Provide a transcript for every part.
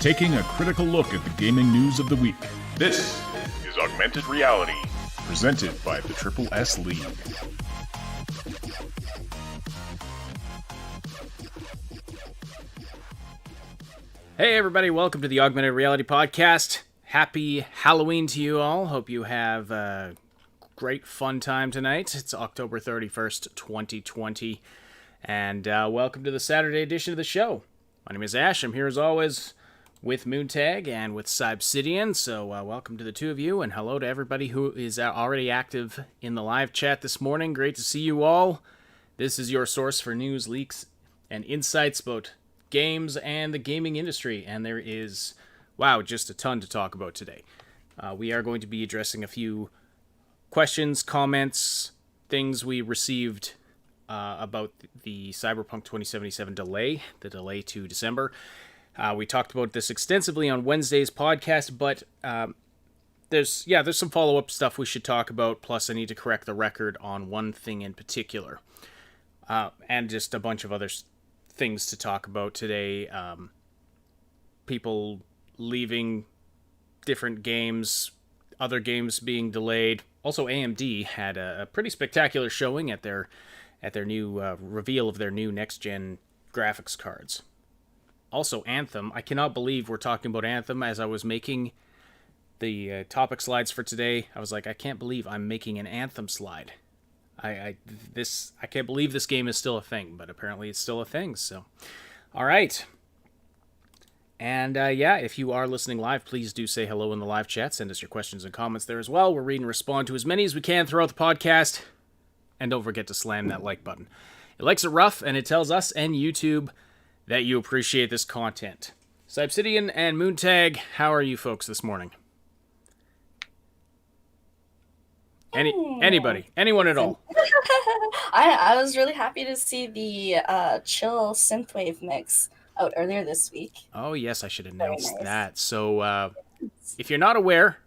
taking a critical look at the gaming news of the week. This is Augmented Reality, presented by the Triple S League. Hey everybody, welcome to the Augmented Reality Podcast. Happy Halloween to you all. Hope you have a great fun time tonight. It's October 31st, 2020, and welcome to the Saturday edition of the show. My name is Ash. I'm here as always with Moontag and with Cybsidian, so welcome to the two of you, and hello to everybody who is already active in the live chat this morning. Great to see you all. This is your source for news, leaks, and insights about games and the gaming industry, and there is, wow, just a ton to talk about today. We are going to be addressing a few questions, comments, things we received about the Cyberpunk 2077 delay, the delay to December. We talked about this extensively on Wednesday's podcast, but there's some follow-up stuff we should talk about, plus I need to correct the record on one thing in particular, and just a bunch of other things to talk about today. People leaving different games, other games being delayed. Also, AMD had a pretty spectacular showing at their new reveal of their new next-gen graphics cards. Also, Anthem. I cannot believe we're talking about Anthem. As I was making the topic slides for today, I was like, I can't believe I'm making an Anthem slide. I can't believe this game is still a thing, but apparently it's still a thing, so. All right. And if you are listening live, please do say hello in the live chat. Send us your questions and comments there as well. We'll read and respond to as many as we can throughout the podcast. And don't forget to slam that like button. It likes it rough, and it tells us and YouTube that you appreciate this content. Cybsidian and Moontag, how are you folks this morning? Anybody? Anyone at all? I was really happy to see the chill synthwave mix out earlier this week. Oh, yes, I should announce that. So, if you're not aware,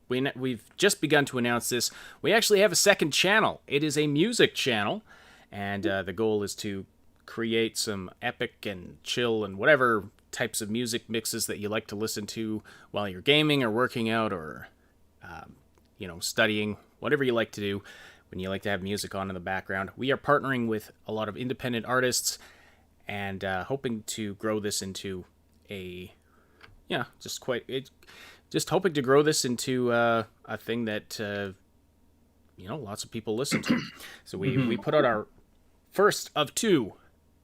we've just begun to announce this. We actually have a second channel. It is a music channel, and the goal is to create some epic and chill and whatever types of music mixes that you like to listen to while you're gaming or working out or, studying, whatever you like to do when you like to have music on in the background. We are partnering with a lot of independent artists and hoping to grow this into just hoping to grow this into a thing that, lots of people listen to. So we put out our first of 2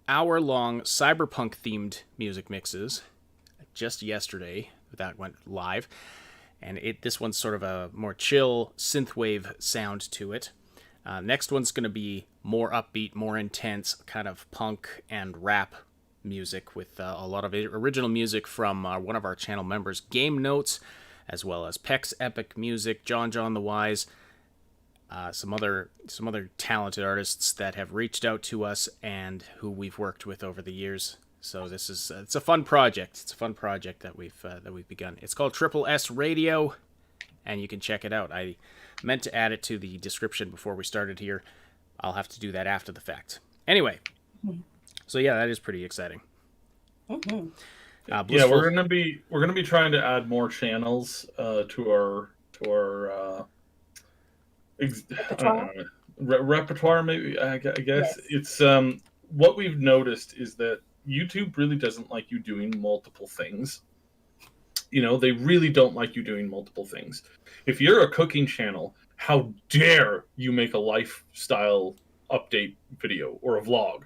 hour-long Cyberpunk-themed music mixes just yesterday. That went live. And this one's sort of a more chill synthwave sound to it. Next one's going to be more upbeat, more intense, kind of punk and rap music with a lot of original music from one of our channel members, Game Notes, as well as Peck's Epic Music, John the Wise, some other talented artists that have reached out to us and who we've worked with over the years. So it's a fun project. It's a fun project that we've begun. It's called Triple S Radio, and you can check it out. I meant to add it to the description before we started here. I'll have to do that after the fact. Anyway, so yeah, that is pretty exciting. Mm-hmm. We're gonna be trying to add more channels to our repertoire. Maybe I guess yes. It's what we've noticed is that YouTube really doesn't like you doing multiple things. They really don't like you doing multiple things. If you're a cooking channel, how dare you make a lifestyle update video or a vlog?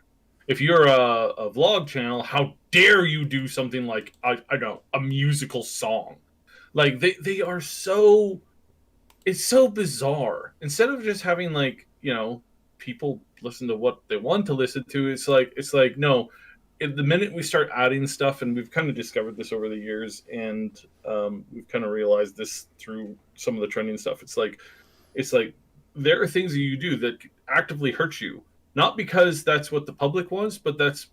If you're a vlog channel, how dare you do something like, I don't know, a musical song? Like, they are so... It's so bizarre. Instead of just having, people listen to what they want to listen to, it's like no... The minute we start adding stuff, and we've kind of discovered this over the years, and we've kind of realized this through some of the trending stuff, it's like there are things that you do that actively hurt you, not because that's what the public wants, but that's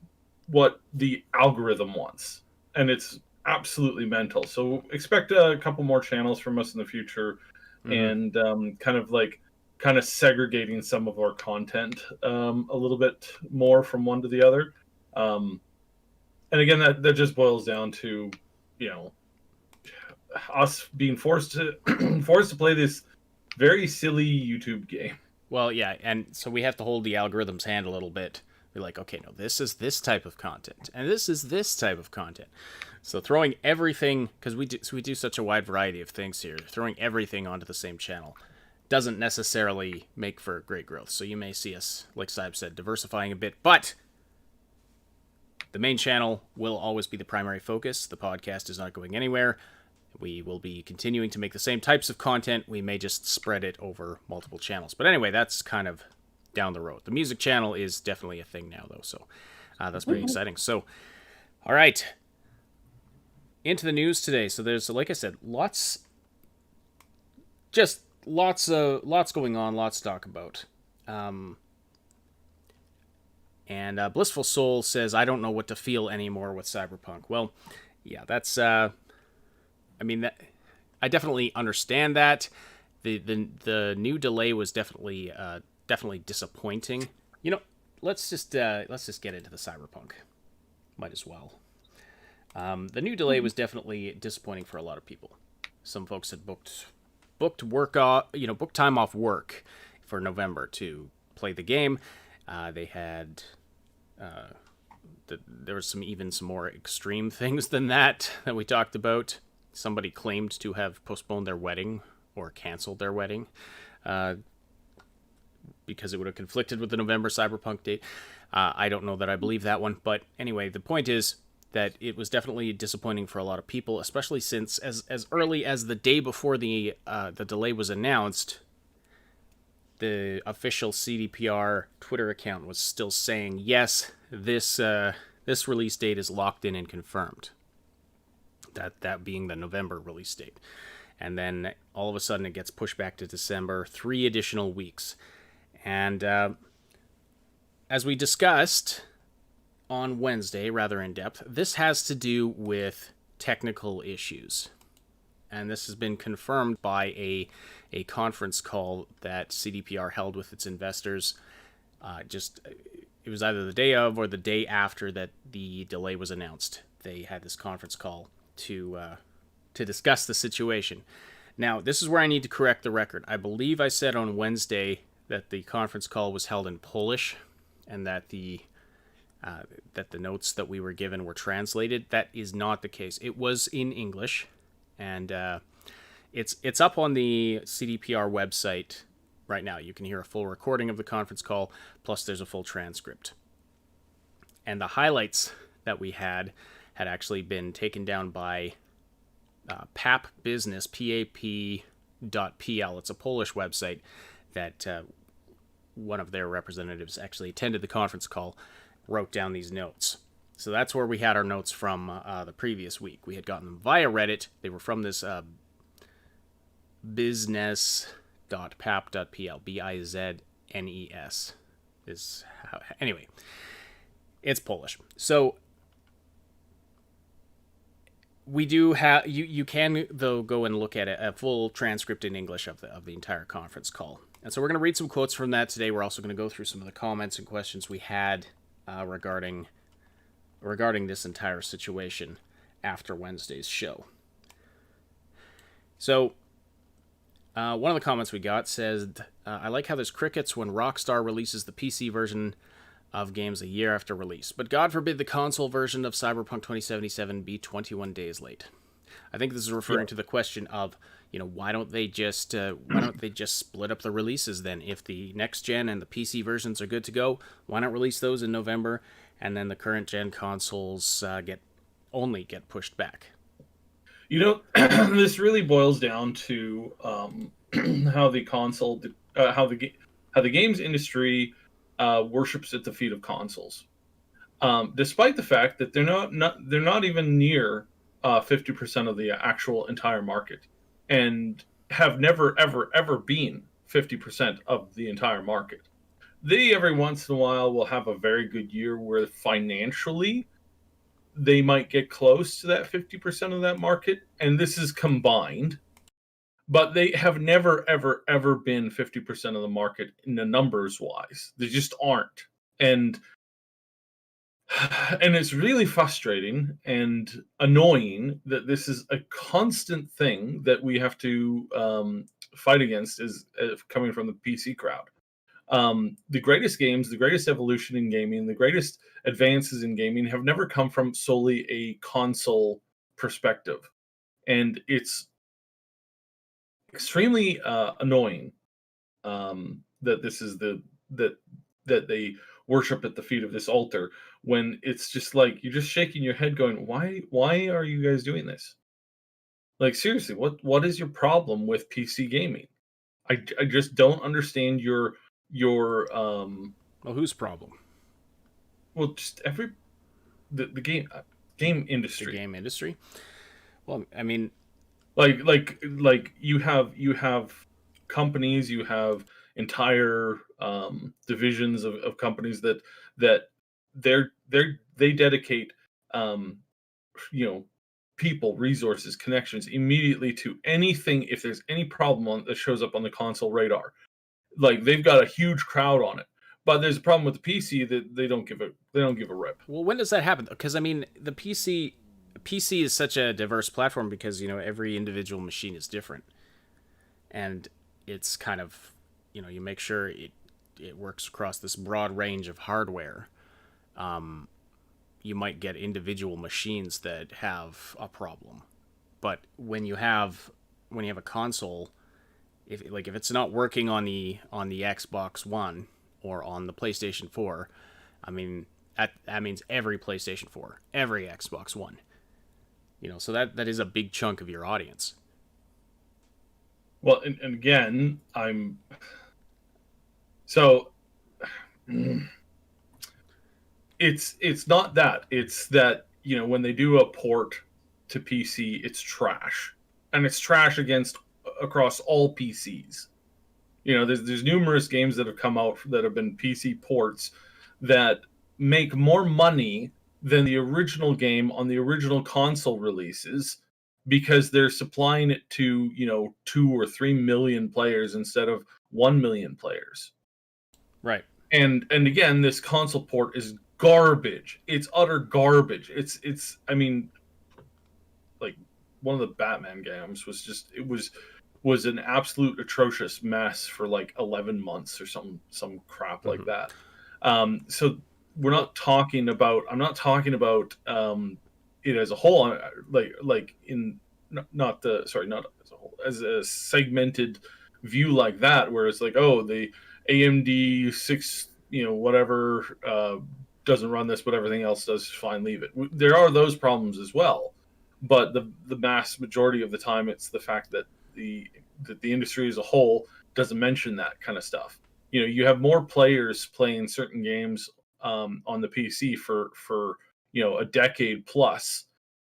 what the algorithm wants, and it's absolutely mental. So expect a couple more channels from us in the future, and kind of segregating some of our content a little bit more from one to the other. And again, that just boils down to you know, us being forced to forced to play this very silly YouTube game. Well, yeah, and so we have to hold the algorithm's hand a little bit. We're like, okay, no, this is this type of content, and this is this type of content. So throwing everything, because we do such a wide variety of things here, throwing everything onto the same channel doesn't necessarily make for great growth. So you may see us, like Cyb said, diversifying a bit, but the main channel will always be the primary focus. The podcast is not going anywhere. We will be continuing to make the same types of content. We may just spread it over multiple channels. But anyway, that's kind of down the road. The music channel is definitely a thing now, though, so that's pretty exciting. So, all right, into the news today. So there's, like I said, lots going on, lots to talk about. And Blissful Soul says, I don't know what to feel anymore with Cyberpunk. Well, yeah, that's... I mean, I definitely understand that. The new delay was definitely disappointing. You know, let's just get into the Cyberpunk. Might as well. The new delay was definitely disappointing for a lot of people. Some folks had booked time off work for November to play the game. They had there was some more extreme things than that we talked about. Somebody claimed to have postponed their wedding or canceled their wedding because it would have conflicted with the November Cyberpunk date. I don't know that I believe that one, but anyway, the point is that it was definitely disappointing for a lot of people, especially since as early as the day before the delay was announced, the official CDPR Twitter account was still saying, yes, this release date is locked in and confirmed. That being the November release date. And then all of a sudden it gets pushed back to December, 3 additional weeks. And as we discussed on Wednesday, rather in depth, this has to do with technical issues. And this has been confirmed by a conference call that CDPR held with its investors. It was either the day of or the day after that the delay was announced. They had this conference call to discuss the situation. Now, this is where I need to correct the record. I believe I said on Wednesday that the conference call was held in Polish, and that the notes that we were given were translated. That is not the case. It was in English, and it's up on the CDPR website right now. You can hear a full recording of the conference call, plus there's a full transcript. And the highlights that we had actually been taken down by PAP Business, PAP.pl. It's a Polish website that one of their representatives actually attended the conference call, wrote down these notes. So that's where we had our notes from the previous week. We had gotten them via Reddit. They were from this business.pap.pl, BIZNES. Anyway, it's Polish. So we do have you can though go and look at a full transcript in English of the entire conference call, and so we're going to read some quotes from that today. We're also going to go through some of the comments and questions we had regarding this entire situation after Wednesday's show. So one of the comments we got says, I like how there's crickets when Rockstar releases the PC version of games a year after release, but God forbid the console version of Cyberpunk 2077 be 21 days late. I think this is referring to the question of, why don't they just split up the releases then? If the next gen and the PC versions are good to go, why not release those in November, and then the current gen consoles get pushed back? This really boils down to how the games industry worships at the feet of consoles, despite the fact that they're not even near 50% of the actual entire market, and have never ever been 50% of the entire market. They every once in a while will have a very good year where financially they might get close to that 50% of that market, and this is combined. But they have never, ever been 50% of the market in the numbers wise. They just aren't. And And it's really frustrating and annoying that this is a constant thing that we have to fight against, is coming from the PC crowd. The greatest games, the greatest evolution in gaming, the greatest advances in gaming have never come from solely a console perspective. And it's extremely annoying that this is that they worship at the feet of this altar, when it's just like you're just shaking your head going, why are you guys doing this? Like, seriously, what is your problem with PC gaming? I just don't understand your Well, whose problem? well, just the game The industry. game industry. Well, I mean, Like you have companies, you have entire divisions of companies that they dedicate um you know people, resources, connections immediately to anything. If there's any problem that shows up on the console radar, like, they've got a huge crowd on it. But there's a problem with the PC that they don't give a rip. well, when does that happen? Because I mean, the PC is such a diverse platform because every individual machine is different, and it's kind of you make sure it works across this broad range of hardware. You might get individual machines that have a problem, but when you have a console, if it's not working on the Xbox One or on the PlayStation 4, I mean that means every PlayStation 4, every Xbox One. So that is a big chunk of your audience. Well, and again, so it's not that. It's that, when they do a port to PC, it's trash. And it's trash across all PCs. There's numerous games that have come out that have been PC ports that make more money than the original game on the original console releases, because they're supplying it to 2 or 3 million players instead of 1 million players. Right. And again, this console port is garbage. It's utter garbage. It's I mean, like, one of the Batman games was an absolute atrocious mess for like 11 months or some crap like that. So I'm not talking about it as a whole, like in not as a whole, as a segmented view like that, where it's like, oh, the AMD 6 whatever doesn't run this, but everything else does fine, leave it. There are those problems as well, but the mass majority of the time, it's the fact that the industry as a whole doesn't mention that kind of stuff. You have more players playing certain games on the PC for a decade plus,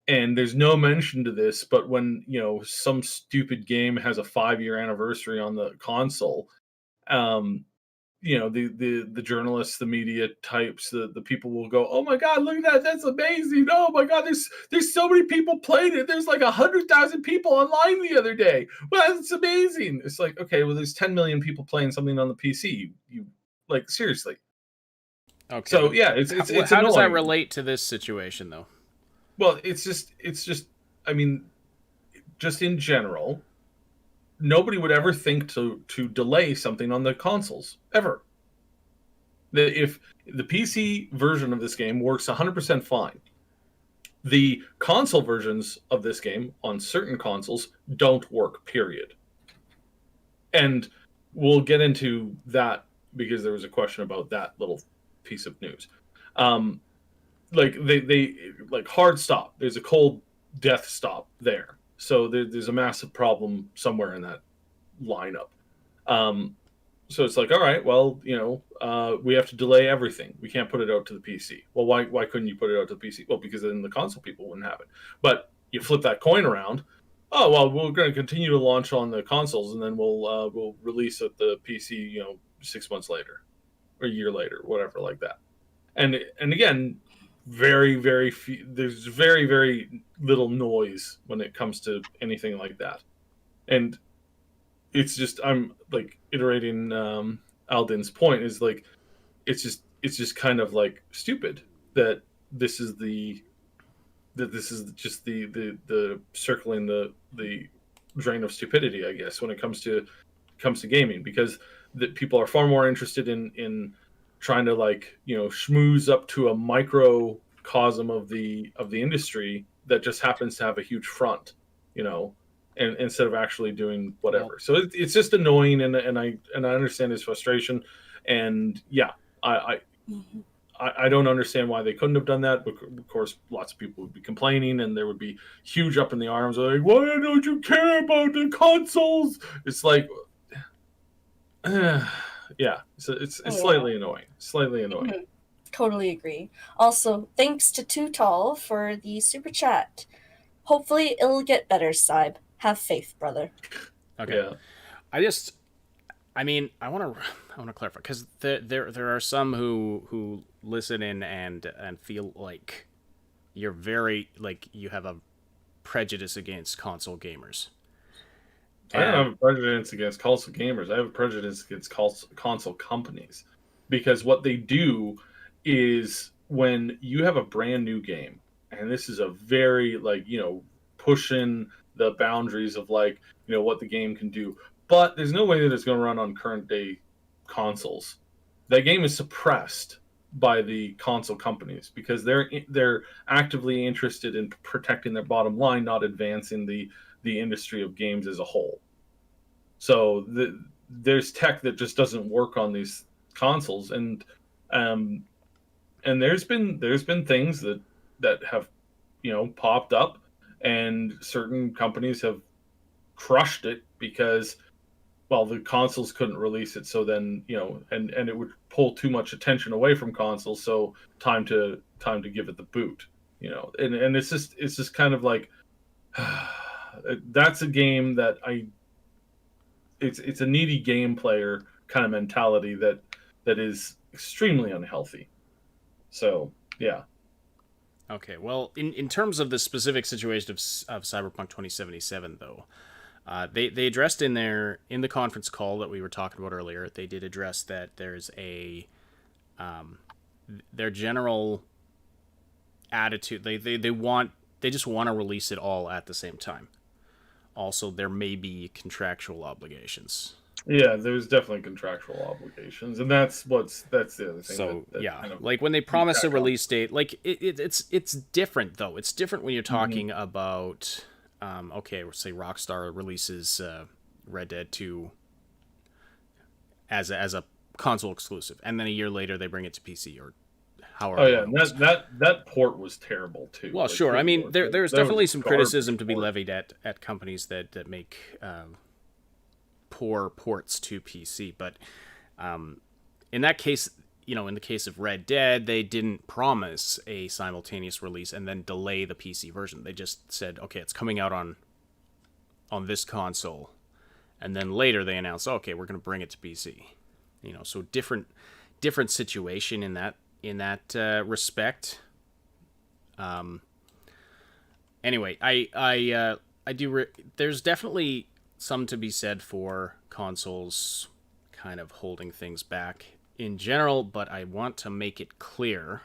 and there's no mention to this. But when some stupid game has a 5-year anniversary on the console, the journalists, the media types, the people will go, oh my god, look at that, that's amazing, oh my god, there's so many people playing it, there's like 100,000 people online the other day, well, that's amazing. It's like, okay, well, there's 10 million people playing something on the PC. You like, seriously. Okay. So yeah, it's how annoying. does that relate to this situation, though? Well, it's just I mean, just in general, nobody would ever think to delay something on the consoles, ever. If the PC version of this game works 100% fine, the console versions of this game on certain consoles don't work, period. And we'll get into that because there was a question about that little piece of news. Like, they like, hard stop. There's a cold death stop there. So there's a massive problem somewhere in that lineup. So it's like, all right, well, we have to delay everything. We can't put it out to the PC. Well, why couldn't you put it out to the PC? Well, because then the console people wouldn't have it. But you flip that coin around. Oh, well, we're going to continue to launch on the consoles, and then we'll release at the PC, 6 months later, or a year later, whatever, like that. And again, very, very few, there's very, very little noise when it comes to anything like that. And it's just, I'm like iterating Aldin's point, is like, it's just kind of like stupid. that this is just the circling the drain of stupidity, I guess, when it comes to gaming, because that people are far more interested in trying to, like, schmooze up to a microcosm of the industry that just happens to have a huge front, and instead of actually doing whatever. Well, so it's just annoying, and I understand his frustration, and yeah, I don't understand why they couldn't have done that. But of course, lots of people would be complaining, and there would be huge up in the arms, like, why don't you care about the consoles? It's like, yeah, so it's slightly annoying. Slightly annoying. Mhm. Totally agree. Also, thanks to Too Tall for the super chat. Hopefully, it'll get better, Cyb. Have faith, brother. Okay. Yeah. I want to clarify, because there are some who listen in and feel like you're very, like, you have a prejudice against console gamers. I don't have a prejudice against console gamers. I have a prejudice against console companies, because what they do is, when you have a brand new game, and this is a very, like, pushing the boundaries of, like, what the game can do, but there's no way that it's going to run on current day consoles. That game is suppressed by the console companies, because they're actively interested in protecting their bottom line, not advancing the industry of games as a whole. So there's tech that just doesn't work on these consoles, and there's been things that have popped up, and certain companies have crushed it because, well, the consoles couldn't release it, so then and it would pull too much attention away from consoles, so time to give it the boot, and it's just kind of like, that's a game that it's a needy game player kind of mentality that is extremely unhealthy. So yeah. Okay, well, in terms of the specific situation of Cyberpunk 2077, though, they addressed in the conference call that we were talking about earlier, they did address that there's their general attitude, they just want to release it all at the same time. Also, there may be contractual obligations. Yeah, there's definitely contractual obligations, and that's the other thing. So that yeah, kind of like when they promise a release date, like it's different though. It's different when you're talking about, okay, we'll say Rockstar releases Red Dead 2 as a console exclusive, and then a year later they bring it to PC or however. Oh yeah, that port was terrible too. Well, like, sure. I mean, there's definitely some criticism to be port. levied at companies that make poor ports to PC, but in that case, in the case of Red Dead, they didn't promise a simultaneous release and then delay the PC version. They just said, okay, it's coming out on this console, and then later they announced, okay, we're going to bring it to PC. So different situation in that respect. Anyway, I do. There's definitely some to be said for consoles kind of holding things back in general, but I want to make it clear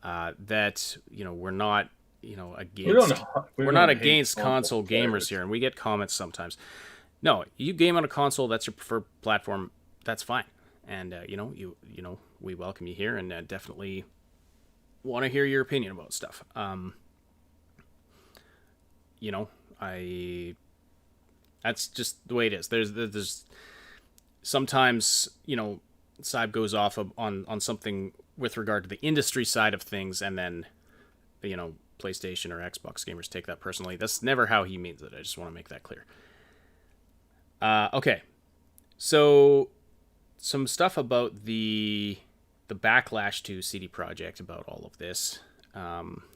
that we're not against we're not against console gamers here, and we get comments sometimes. No, you game on a console, that's your preferred platform, that's fine, and we welcome you here, and definitely want to hear your opinion about stuff. That's just the way it is. There's sometimes, Cyb goes off on something with regard to the industry side of things, and then, PlayStation or Xbox gamers take that personally. That's never how he means it. I just want to make that clear. Okay. So, some stuff about the backlash to CD Projekt about all of this.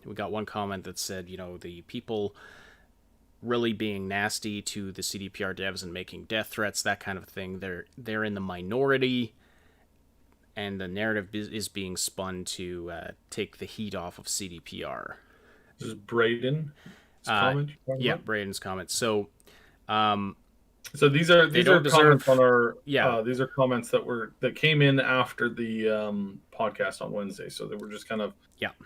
We got one comment that said, the people really being nasty to the CDPR devs and making death threats, that kind of thing. They're in the minority, and the narrative is being spun to take the heat off of CDPR. This is Braden's comment? Yeah, Braden's comment. So, So these are comments on our yeah. These are comments that came in after the podcast on Wednesday. So they were just kind of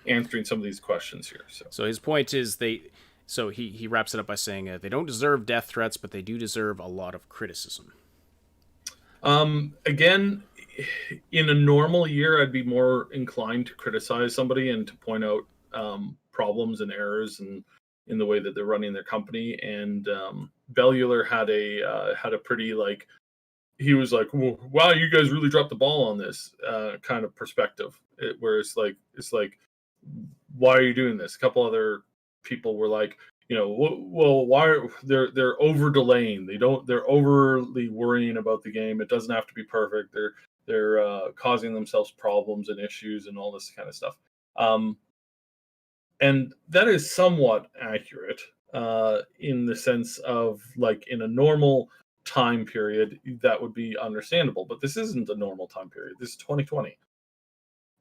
answering some of these questions here. So his point is he wraps it up by saying they don't deserve death threats, but they do deserve a lot of criticism. Again, in a normal year, I'd be more inclined to criticize somebody and to point out problems and errors and in the way that they're running their company. And Bellular had a pretty he was like, well, wow, you guys really dropped the ball on this kind of perspective. Where it's like, why are you doing this? A couple other people were like, well, why are they're over delaying? They're overly worrying about the game. It doesn't have to be perfect. They're causing themselves problems and issues and all this kind of stuff. And that is somewhat accurate in the sense of in a normal time period, that would be understandable. But this isn't a normal time period. This is 2020.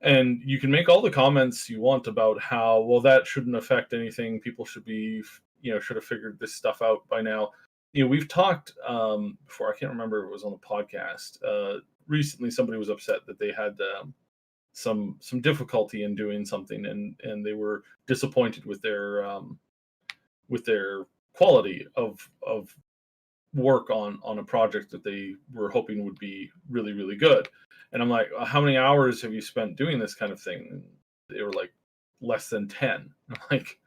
And you can make all the comments you want about how, well, that shouldn't affect anything. People should be, should have figured this stuff out by now. We've talked before. I can't remember if it was on the podcast. Recently, somebody was upset that they had some difficulty in doing something, and they were disappointed with their quality of work on a project that they were hoping would be really, really good. And I'm like, how many hours have you spent doing this kind of thing? And they were like, less than 10. I'm like,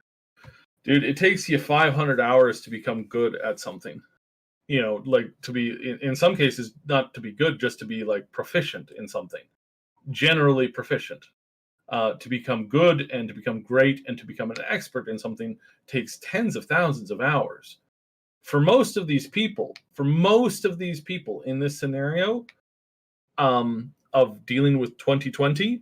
dude, it takes you 500 hours to become good at something. To be, in some cases, not to be good, just to be proficient in something. Generally proficient. To become good and to become great and to become an expert in something takes tens of thousands of hours. For most of these people in this scenario, of dealing with 2020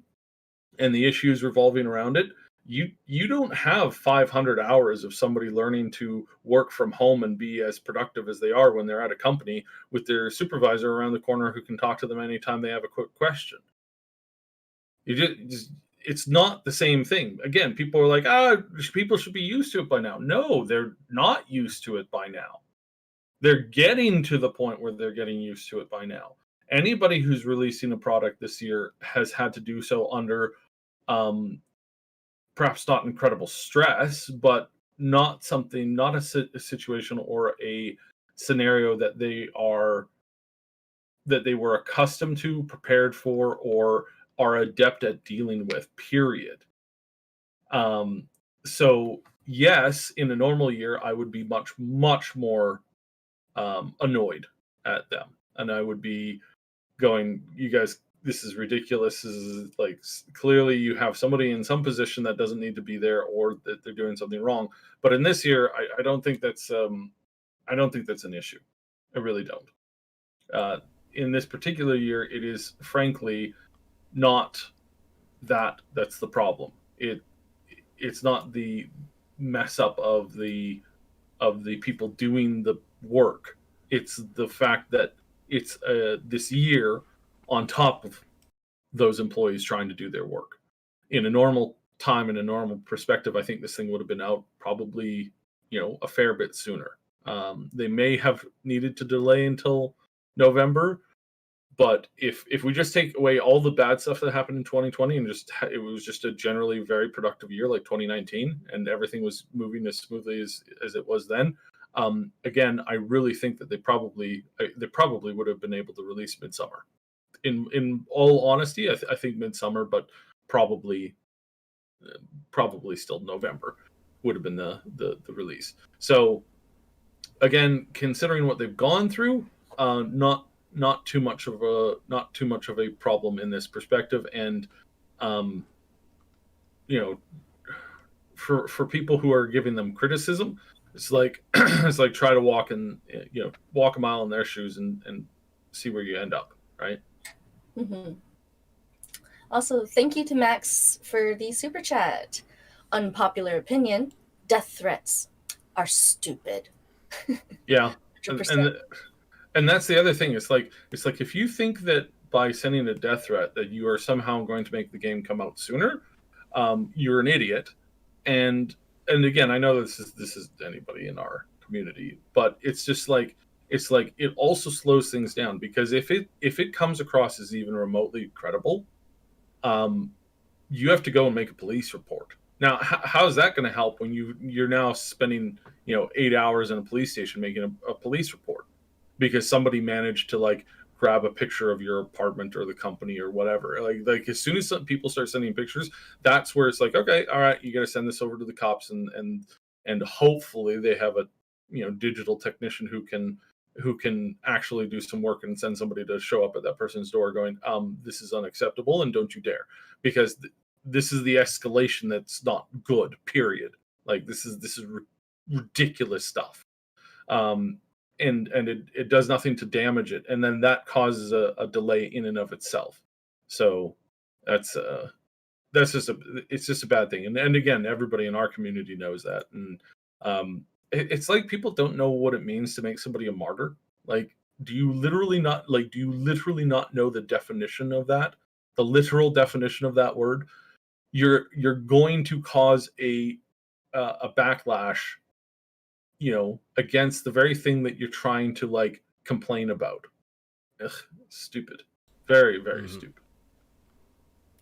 and the issues revolving around it, you don't have 500 hours of somebody learning to work from home and be as productive as they are when they're at a company with their supervisor around the corner who can talk to them anytime they have a quick question. It's not the same thing. Again, people are like, people should be used to it by now. No, they're not used to it by now. They're getting to the point where they're getting used to it by now. Anybody who's releasing a product this year has had to do so under perhaps not incredible stress, but not a situation or a scenario that they were accustomed to, prepared for, or are adept at dealing with, period. So yes, in a normal year, I would be much, much more annoyed at them. And I would be going, you guys, this is ridiculous. This is clearly you have somebody in some position that doesn't need to be there, or that they're doing something wrong. But in this year, I don't think that's an issue. I really don't. In this particular year, it is frankly not that's the problem. It's not the mess up of the people doing the work. It's the fact that it's this year on top of those employees trying to do their work. In a normal time, in a normal perspective, I think this thing would have been out probably, a fair bit sooner. They may have needed to delay until November, but if we just take away all the bad stuff that happened in 2020 and it was just a generally very productive year like 2019, and everything was moving as smoothly as it was then, again, I really think that they probably would have been able to release Midsummer. In all honesty, I think Midsummer, but probably still November would have been the release. So again, considering what they've gone through, not too much of a problem in this perspective. And for people who are giving them criticism, it's like try to walk a mile in their shoes and see where you end up, right? Mm-hmm. Also, thank you to Max for the super chat. Unpopular opinion: death threats are stupid. Yeah, and that's the other thing. It's like if you think that by sending a death threat that you are somehow going to make the game come out sooner, you're an idiot. And again, I know this is anybody in our community, but it's just like, it's like it also slows things down, because if it comes across as even remotely credible, you have to go and make a police report. Now, how is that going to help when you're now spending 8 hours in a police station making a police report because somebody managed to like grab a picture of your apartment or the company or whatever? Like as soon as some people start sending pictures, that's where it's like, okay, all right, you got to send this over to the cops, and hopefully they have a digital technician who can actually do some work and send somebody to show up at that person's door going, this is unacceptable and don't you dare, because this is the escalation that's not good, period. Like this is ridiculous stuff. And it does nothing to damage it, and then that causes a delay in and of itself. So that's just a bad thing. And again, everybody in our community knows that. And it's like people don't know what it means to make somebody a martyr. Like, do you literally not know the definition of that? The literal definition of that word? You're going to cause a backlash, against the very thing that you're trying to like complain about. Ugh, stupid. Very, very stupid.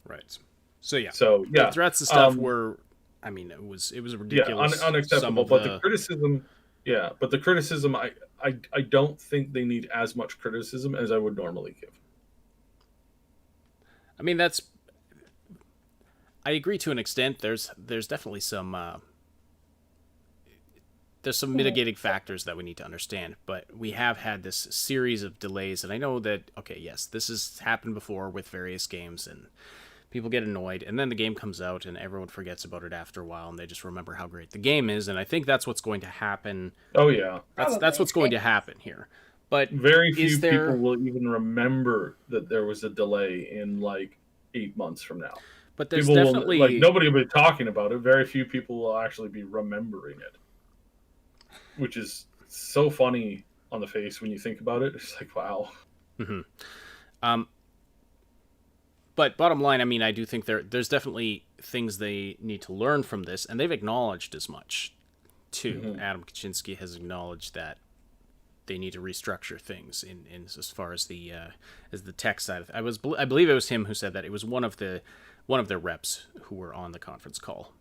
Right. So yeah. The threats and stuff were, I mean, it was ridiculous. Unacceptable. But the criticism, I don't think they need as much criticism as I would normally give. I mean, I agree to an extent. There's definitely some mitigating factors that we need to understand, but we have had this series of delays, and I know that, okay, yes, this has happened before with various games, and people get annoyed, and then the game comes out, and everyone forgets about it after a while, and they just remember how great the game is, and I think that's what's going to happen. Oh, yeah. That's what's going to happen here. But very few people will even remember that there was a delay in, like, 8 months from now. But there's definitely... nobody will be talking about it. Very few people will actually be remembering it. Which is so funny on the face when you think about it. It's like, wow. Mm-hmm. But bottom line, I mean, I do think there's definitely things they need to learn from this, and they've acknowledged as much, too. Mm-hmm. Adam Kaczynski has acknowledged that they need to restructure things in as far as the tech side of it. I believe it was him who said that. It was one of their reps who were on the conference call.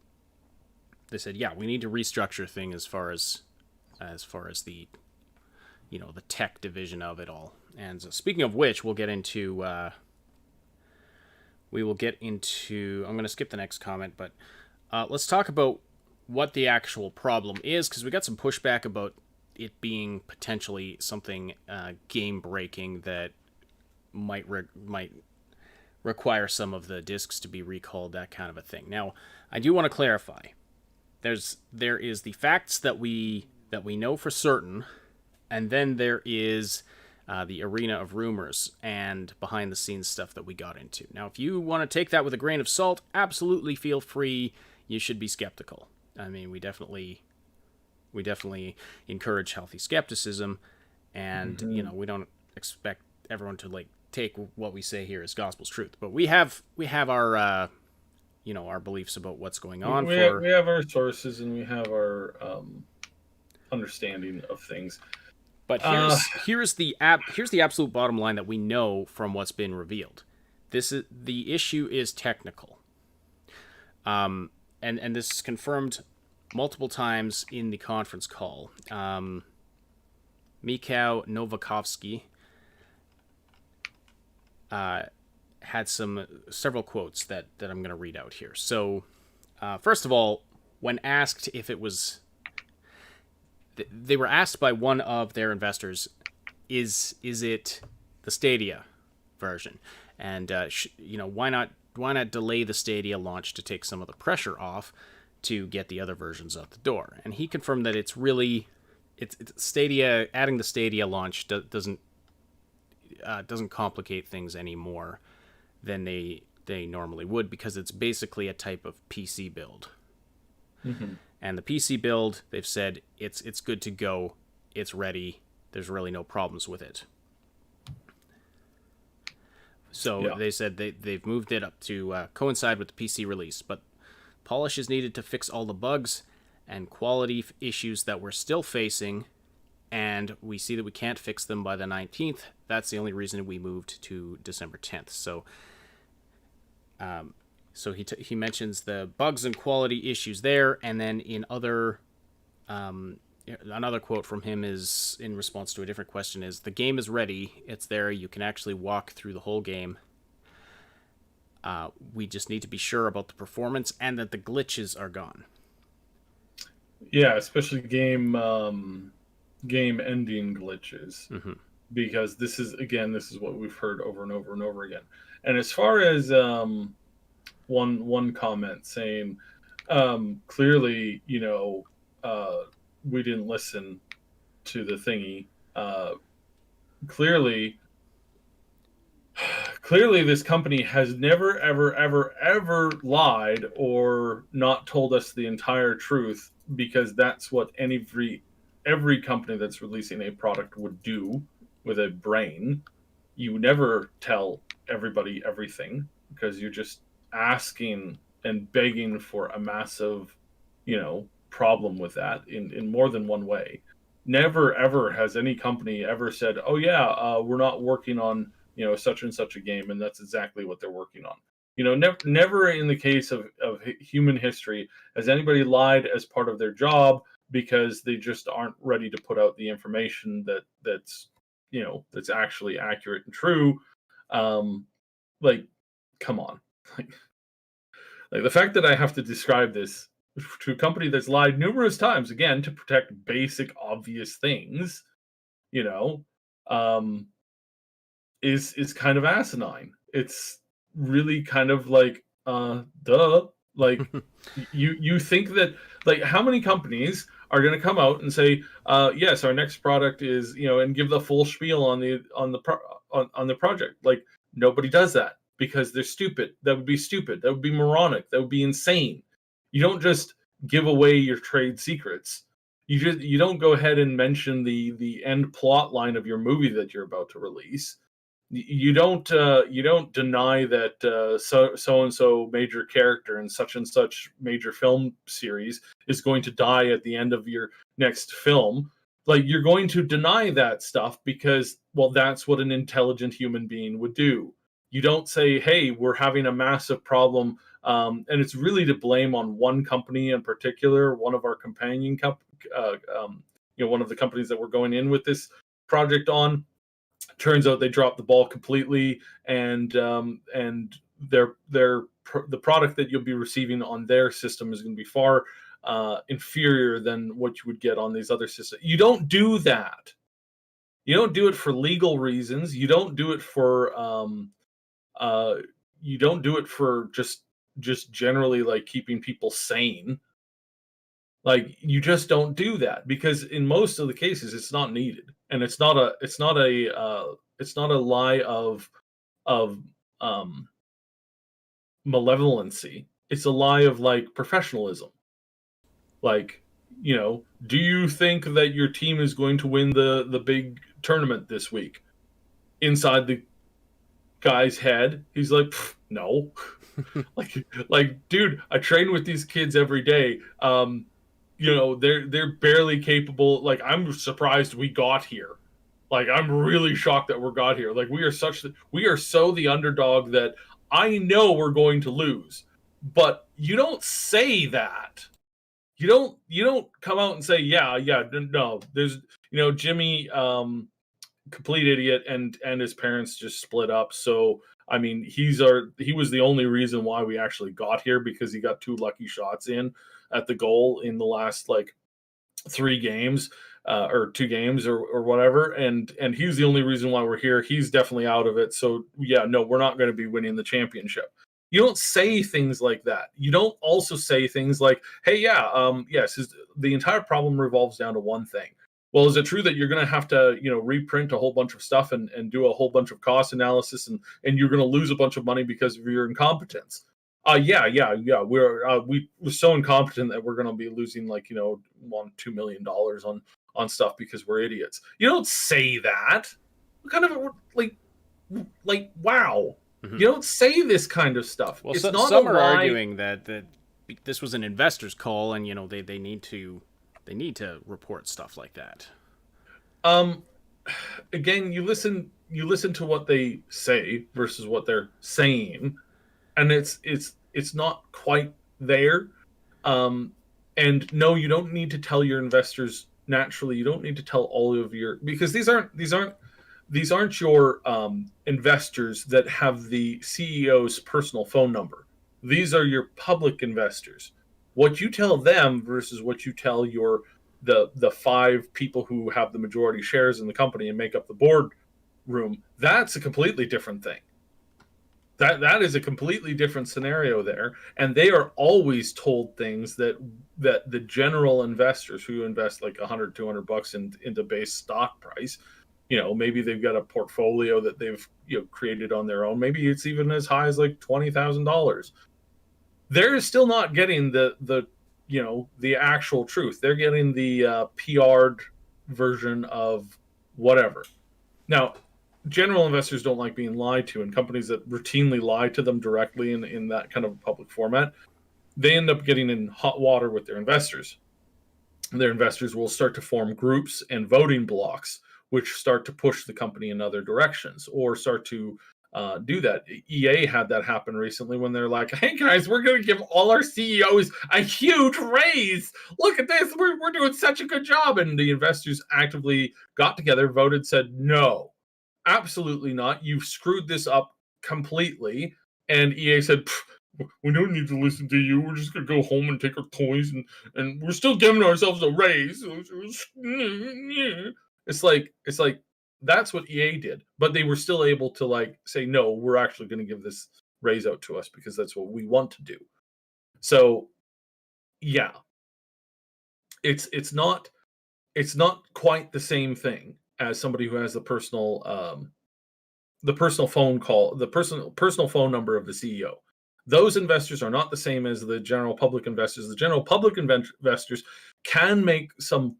They said, yeah, we need to restructure things as far as the the tech division of it all. And so speaking of which, we'll get into I'm going to skip the next comment, but let's talk about what the actual problem is, because we got some pushback about it being potentially something game breaking that might require some of the discs to be recalled, that kind of a thing. Now, I do want to clarify. There is the facts that we know for certain, and then there is the arena of rumors and behind-the-scenes stuff that we got into. Now, if you want to take that with a grain of salt, absolutely feel free. You should be skeptical. I mean, we definitely encourage healthy skepticism, and we don't expect everyone to like take what we say here as gospel's truth. But we have our our beliefs about what's going on. We have our sources, and we have our understanding of things. But here's the absolute bottom line that we know from what's been revealed. The issue is technical. And this is confirmed multiple times in the conference call. Mikhail Novakovsky had several quotes that I'm going to read out here. So, first of all, when asked if it was... They were asked by one of their investors, is it the Stadia version? And, why not delay the Stadia launch to take some of the pressure off to get the other versions out the door? And he confirmed that it's Stadia, adding the Stadia launch doesn't complicate things any more than they normally would, because it's basically a type of PC build. Mm-hmm. And the PC build, they've said it's good to go, it's ready, there's really no problems with it. So They said they've moved it up to coincide with the PC release, but polish is needed to fix all the bugs and quality issues that we're still facing and we see that we can't fix them by the 19th. That's the only reason we moved to December 10th. So he mentions the bugs and quality issues there, and then in other another quote from him is in response to a different question is, the game is ready, it's there, you can actually walk through the whole game. We just need to be sure about the performance and that the glitches are gone. Yeah, especially game ending glitches. Mm-hmm. Because this is what we've heard over and over and over again. And as far as one comment saying, clearly, we didn't listen to the thingy. Clearly, this company has never, ever, ever, ever lied or not told us the entire truth, because that's what every company that's releasing a product would do with a brain. You never tell everybody everything, because you're just asking and begging for a massive, problem with that in more than one way. Never ever has any company ever said, "Oh yeah, we're not working on such and such a game," and that's exactly what they're working on. Never in the case of human history has anybody lied as part of their job because they just aren't ready to put out the information that's actually accurate and true. Like, come on. Like the fact that I have to describe this to a company that's lied numerous times, again, to protect basic, obvious things, is kind of asinine. It's really kind of like, duh. Like, you think that, like, how many companies are going to come out and say, yes, our next product is, and give the full spiel on the project? Like, nobody does that because they're stupid. That would be stupid. That would be moronic. That would be insane. You don't just give away your trade secrets. You don't go ahead and mention the end plot line of your movie that you're about to release. You don't deny that so and so major character in such and such major film series is going to die at the end of your next film. Like, you're going to deny that stuff because, well, that's what an intelligent human being would do. You don't say, "Hey, we're having a massive problem," and it's really to blame on one company in particular, one of our companion one of the companies that we're going in with this project on. Turns out they dropped the ball completely, and the product that you'll be receiving on their system is going to be far inferior than what you would get on these other systems. You don't do that. You don't do it for legal reasons. You don't do it for just generally, like, keeping people sane. Like, you just don't do that, because in most of the cases it's not needed, and it's not a lie of malevolency. It's a lie of, like, professionalism. Like, do you think that your team is going to win the big tournament this week? Inside the guy's head, he's like, no. like, dude, I train with these kids every day. They're barely capable. Like, I'm surprised we got here. Like, I'm really shocked that we got here. Like, we are so the underdog that I know we're going to lose. But you don't say that. You don't come out and say, yeah, no. There's, Jimmy, complete idiot, and his parents just split up. So, I mean, he was the only reason why we actually got here, because he got 2 lucky shots in at the goal in the last, like, 3 games, or 2 games, or whatever, and he's the only reason why we're here. He's definitely out of it. So yeah, no, we're not going to be winning the championship. You don't say things like that. You don't also say things like, "Hey, yeah, yes, the entire problem revolves down to one thing." Well, is it true that you're going to have to, reprint a whole bunch of stuff and do a whole bunch of cost analysis, and you're going to lose a bunch of money because of your incompetence? Yeah. We're so incompetent that we're going to be losing, like, $1-2 million on stuff because we're idiots. You don't say that. What kind of, like, wow. Mm-hmm. You don't say this kind of stuff. Well, some are arguing that this was an investor's call, and they need to report stuff like that. Um, Again, you listen to what they say versus what they're saying, and it's not quite there. Um, and no, you don't need to tell your investors. Naturally, you don't need to tell all of your, because these aren't your investors that have the CEO's personal phone number. These are your public investors. What you tell them versus what you tell your the five people who have the majority shares in the company and make up the board room, that's a completely different thing. That is a completely different scenario there, and they are always told things that the general investors who invest like 100 $200 into base stock price, maybe they've got a portfolio that they've created on their own. Maybe it's even as high as like $20,000. They're still not getting the actual truth. They're getting the PR'd version of whatever. Now, general investors don't like being lied to, and companies that routinely lie to them directly in that kind of public format, they end up getting in hot water with their investors. Their investors will start to form groups and voting blocks, which start to push the company in other directions or start to do that. EA had that happen recently when they're like, hey guys, we're going to give all our CEOs a huge raise. Look at this. We're doing such a good job. And the investors actively got together, voted, said, no, absolutely not. You've screwed this up completely. And EA said, we don't need to listen to you. We're just going to go home and take our toys and we're still giving ourselves a raise. It's like that's what EA did, but they were still able to like say, no, we're actually going to give this raise out to us because that's what we want to do. So yeah, it's not quite the same thing as somebody who has the personal phone call, the personal phone number of the CEO. Those investors are not the same as the general public investors. The general public investors can make some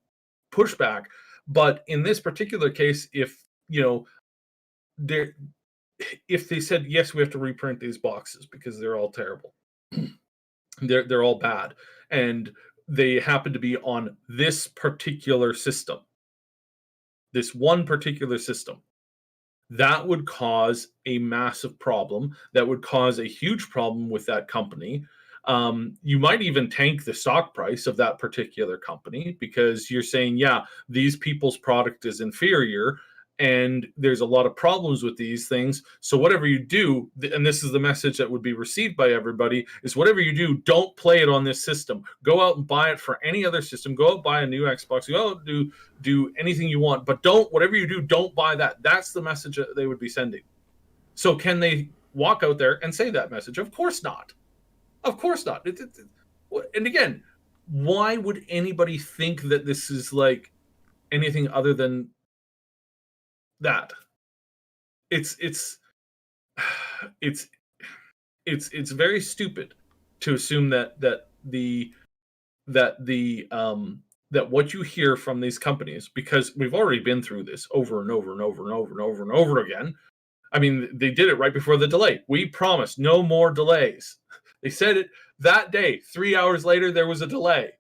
pushback, but in this particular case, if they said, yes, we have to reprint these boxes because they're all terrible, they're all bad, and they happen to be on this particular system, this one particular system, that would cause a massive problem. That would cause a huge problem with that company. You might even tank the stock price of that particular company because you're saying, yeah, these people's product is inferior and there's a lot of problems with these things. So whatever you do, and this is the message that would be received by everybody, is whatever you do, don't play it on this system. Go out and buy it for any other system. Go out and buy a new Xbox. Go out and do anything you want, but whatever you do, don't buy that. That's the message that they would be sending. So can they walk out there and say that message? Of course not. Of course not. And again, why would anybody think that this is like anything other than that? It's very stupid to assume that what you hear from these companies, because we've already been through this over and over and over and over and over and over again. I mean, they did it right before the delay. We promised no more delays. They said it that day. 3 hours later, there was a delay.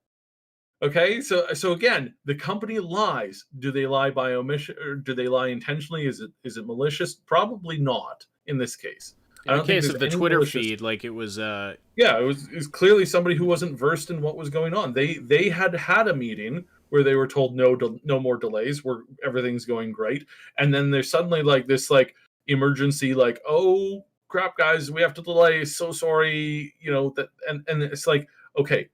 Okay, so again, the company lies. Do they lie by omission, or do they lie intentionally? Is it malicious? Probably not in this case. In the case of the Twitter feed, like it was. Yeah, it was clearly somebody who wasn't versed in what was going on. They had a meeting where they were told no more delays, where everything's going great, and then there's suddenly like this like emergency, like, oh crap, guys, we have to delay. So sorry, that, and it's like, okay,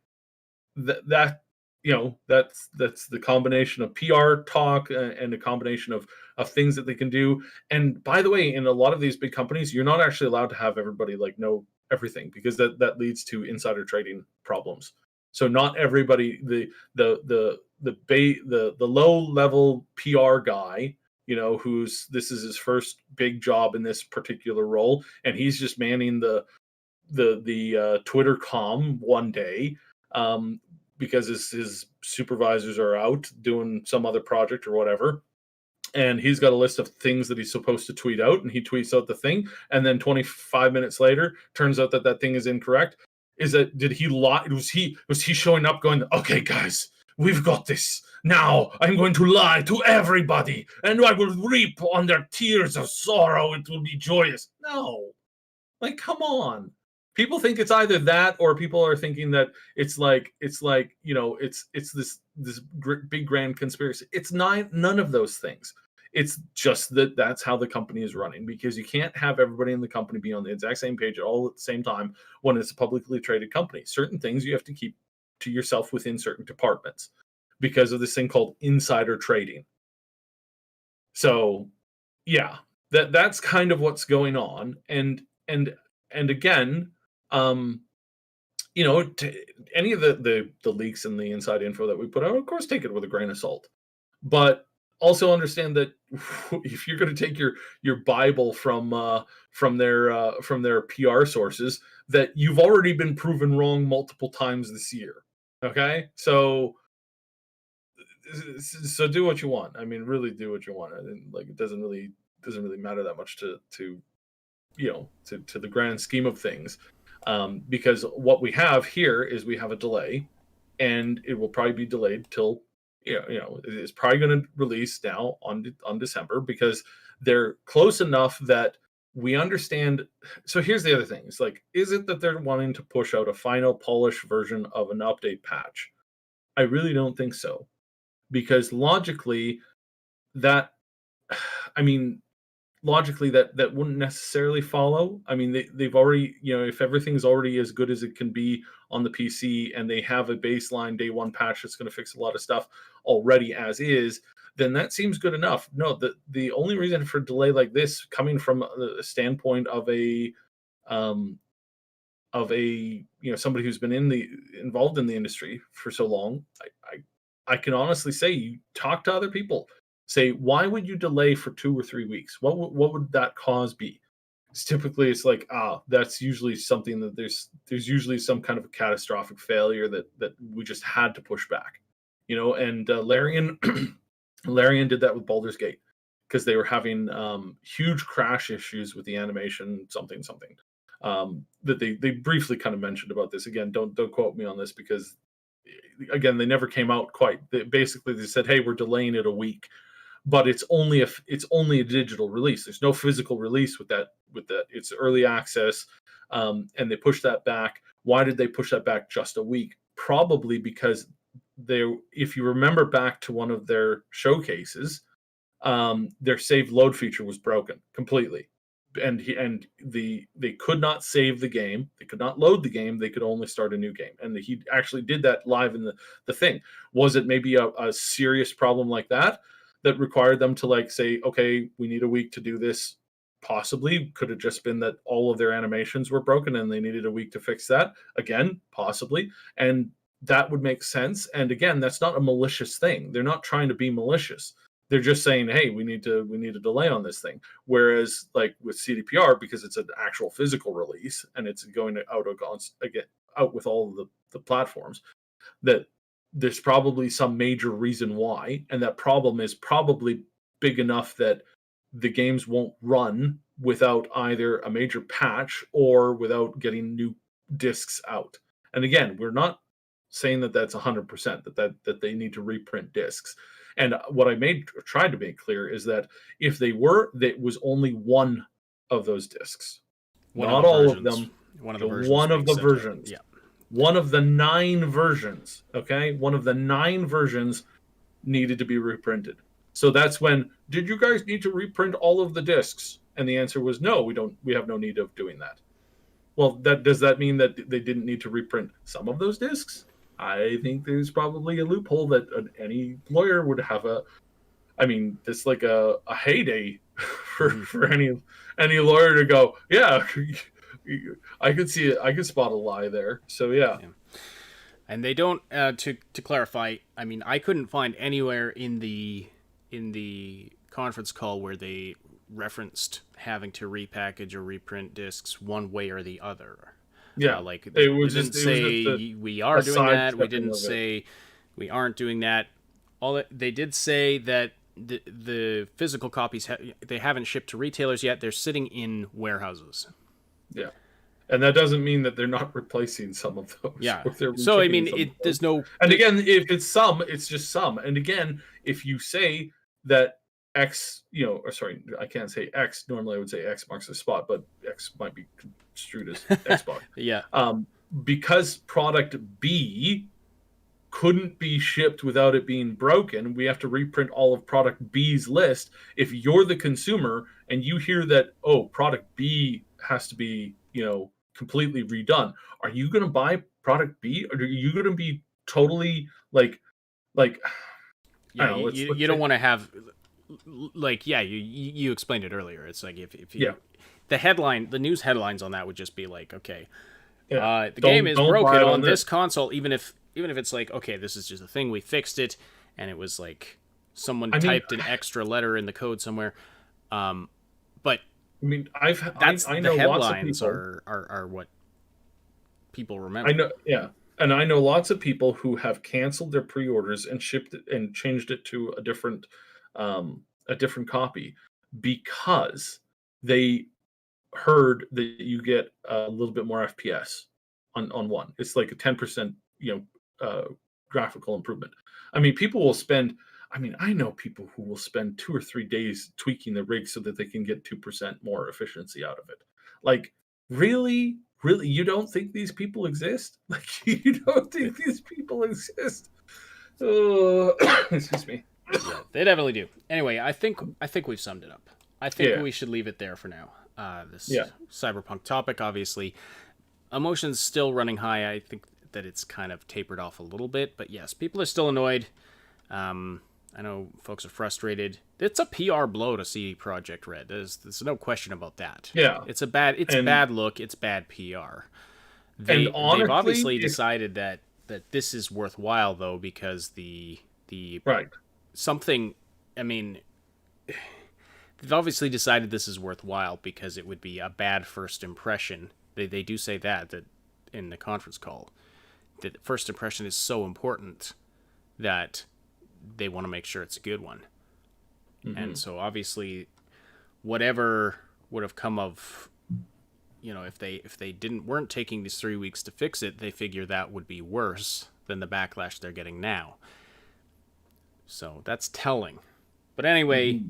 that's the combination of PR talk and a combination of things that they can do. And by the way, in a lot of these big companies, you're not actually allowed to have everybody like know everything, because that leads to insider trading problems. So not everybody, the low level PR guy, this is his first big job in this particular role, and he's just manning the Twitter comm one day, because his supervisors are out doing some other project or whatever, and he's got a list of things that he's supposed to tweet out, and he tweets out the thing, and then 25 minutes later, turns out that thing is incorrect. Did he lie? Was he showing up going, okay, guys, we've got this. Now I'm going to lie to everybody, and I will reap on their tears of sorrow. It will be joyous. No. Like, come on. People think it's either that, or people are thinking that it's like it's this big grand conspiracy. It's none of those things. It's just that's how the company is running, because you can't have everybody in the company be on the exact same page all at the same time when it's a publicly traded company. Certain things you have to keep to yourself within certain departments because of this thing called insider trading. So, yeah, that's kind of what's going on, and again, any of the leaks and the inside info that we put out, of course, take it with a grain of salt, but also understand that if you're going to take your Bible from their PR sources, that you've already been proven wrong multiple times this year. Okay, so do what you want. I mean, really do what you want. Like, it doesn't really matter that much to the grand scheme of things, because what we have here is we have a delay, and it will probably be delayed till it's probably going to release now on December, because they're close enough that we understand. So here's the other thing: it's like, is it that they're wanting to push out a final polished version of an update patch? I really don't think so, because logically that wouldn't necessarily follow. I mean, they've already, if everything's already as good as it can be on the PC, and they have a baseline day one patch that's going to fix a lot of stuff already as is, then that seems good enough. No, the only reason for delay like this, coming from a standpoint of somebody who's been involved in the industry for so long, I can honestly say, you talk to other people, say, why would you delay for 2 or 3 weeks? What would that cause be? Typically it's like, that's usually something that there's usually some kind of a catastrophic failure that we just had to push back, and Larian Larian did that with Baldur's Gate, because they were having huge crash issues with the animation something that they briefly kind of mentioned about this. Again, don't quote me on this, because again, they never came out quite. They said, hey, we're delaying it a week, but it's only a digital release. There's no physical release with that. It's early access, and they pushed that back. Why did they push that back just a week? Probably because if you remember back to one of their showcases, their save load feature was broken completely, and they could not save the game. They could not load the game. They could only start a new game, and he actually did that live in the thing. Was it maybe a serious problem like that required them to say, okay, we need a week to do this? Possibly. Could have just been that all of their animations were broken and they needed a week to fix that. Again, possibly. And that would make sense. And again, that's not a malicious thing. They're not trying to be malicious. They're just saying, hey, we need a delay on this thing. Whereas like with CDPR, because it's an actual physical release and it's going out with all of the platforms, that there's probably some major reason why, and that problem is probably big enough that the games won't run without either a major patch or without getting new discs out. And again, we're not saying that that's 100%, that they need to reprint discs. And what I tried to make clear is that if they were, that was only one of those discs, not all of them. One of the versions. Yeah. One of the 9 versions, okay? One of the 9 versions needed to be reprinted. So that's when, did you guys need to reprint all of the discs? And the answer was no, we don't. We have no need of doing that. Well, does that mean that they didn't need to reprint some of those discs? I think there's probably a loophole that any lawyer would have it's like a heyday for any lawyer to go, yeah, I could see it. I could spot a lie there. So yeah. And they don't. To clarify, I couldn't find anywhere in the conference call where they referenced having to repackage or reprint discs one way or the other. Yeah, they didn't say we are doing that. We didn't say we aren't doing that. They did say that the physical copies they haven't shipped to retailers yet. They're sitting in warehouses. Yeah, And that doesn't mean that they're not replacing some of those. Yeah. Or they're So I rechipping mean, some of those. there's no. And again, if it's some, it's just some. And again, if you say that X, or sorry, I can't say X. Normally I would say X marks the spot, but X might be construed as Xbox. Yeah. Because product B couldn't be shipped without it being broken, we have to reprint all of product B's list. If you're the consumer and you hear that, oh, product B has to be, completely redone, are you going to buy product B? Or are you going to be totally like Yeah, I don't know, you don't want to have you explained it earlier. It's like if you the news headlines on that would just be like, okay, the game is broken on this console, even if it's like, okay, this is just a thing, we fixed it, and it was like someone typed an extra letter in the code somewhere. But I mean, I know the headlines lots of people, are what people remember. I know, yeah. And I know lots of people who have canceled their pre-orders and shipped it and changed it to a different copy because they heard that you get a little bit more FPS on one. It's like a 10%, graphical improvement. I mean, I know people who will spend 2 or 3 days tweaking the rig so that they can get 2% more efficiency out of it. Like, really? Really, you don't think these people exist? Like, you don't think these people exist? Oh, excuse me. Yeah, they definitely do. Anyway, I think we've summed it up. I think we should leave it there for now. This Cyberpunk topic, obviously, emotions still running high. I think that it's kind of tapered off a little bit, but yes, people are still annoyed. I know folks are frustrated. It's a PR blow to CD Projekt Red. There's no question about that. Yeah, it's bad look. It's bad PR. They've obviously decided that this is worthwhile though, because the something. I mean, they've obviously decided this is worthwhile because it would be a bad first impression. They do say that in the conference call, that first impression is so important that they want to make sure it's a good one. Mm-hmm. And so obviously whatever would have come of, if they weren't taking these 3 weeks to fix it, they figure that would be worse than the backlash they're getting now. So that's telling. But anyway,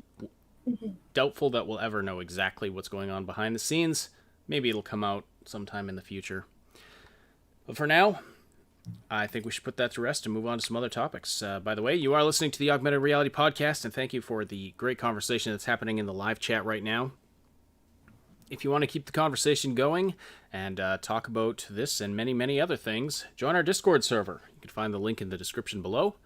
doubtful that we'll ever know exactly what's going on behind the scenes. Maybe it'll come out sometime in the future. But for now, I think we should put that to rest and move on to some other topics. By the way, you are listening to the Augmented Reality Podcast, and thank you for the great conversation that's happening in the live chat right now. If you want to keep the conversation going and talk about this and many, many other things, join our Discord server. You can find the link in the description below.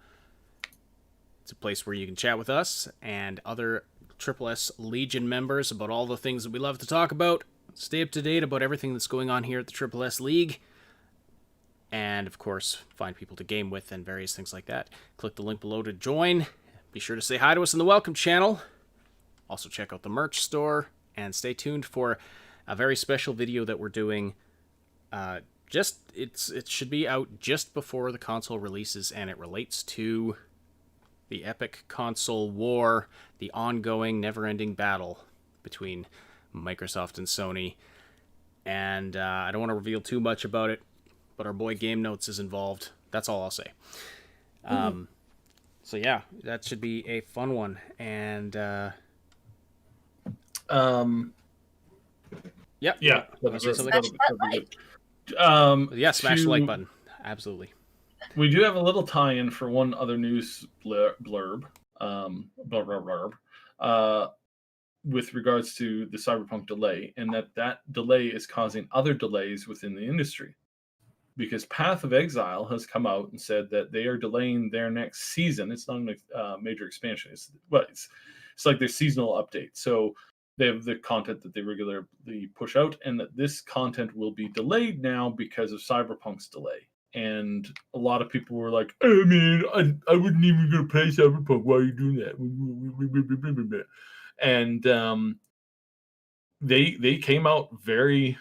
It's a place where you can chat with us and other Triple S Legion members about all the things that we love to talk about. Stay up to date about everything that's going on here at the Triple S League. And, of course, find people to game with and various things like that. Click the link below to join. Be sure to say hi to us in the Welcome channel. Also check out the merch store. And stay tuned for a very special video that we're doing. It should be out just before the console releases, and it relates to the epic console war, the ongoing, never-ending battle between Microsoft and Sony. And I don't want to reveal too much about it, but our boy Game Notes is involved. That's all I'll say. So yeah, that should be a fun one. And yeah. Want to say something? Smash the like button. Absolutely. We do have a little tie-in for one other news blurb. With regards to the Cyberpunk delay, and that delay is causing other delays within the industry. Because Path of Exile has come out and said that they are delaying their next season. It's not a major expansion. It's like their seasonal update. So they have the content that they regularly push out, and that this content will be delayed now because of Cyberpunk's delay. And a lot of people were like, "Oh man, I wasn't even going to play Cyberpunk. Why are you doing that?" And they came out very,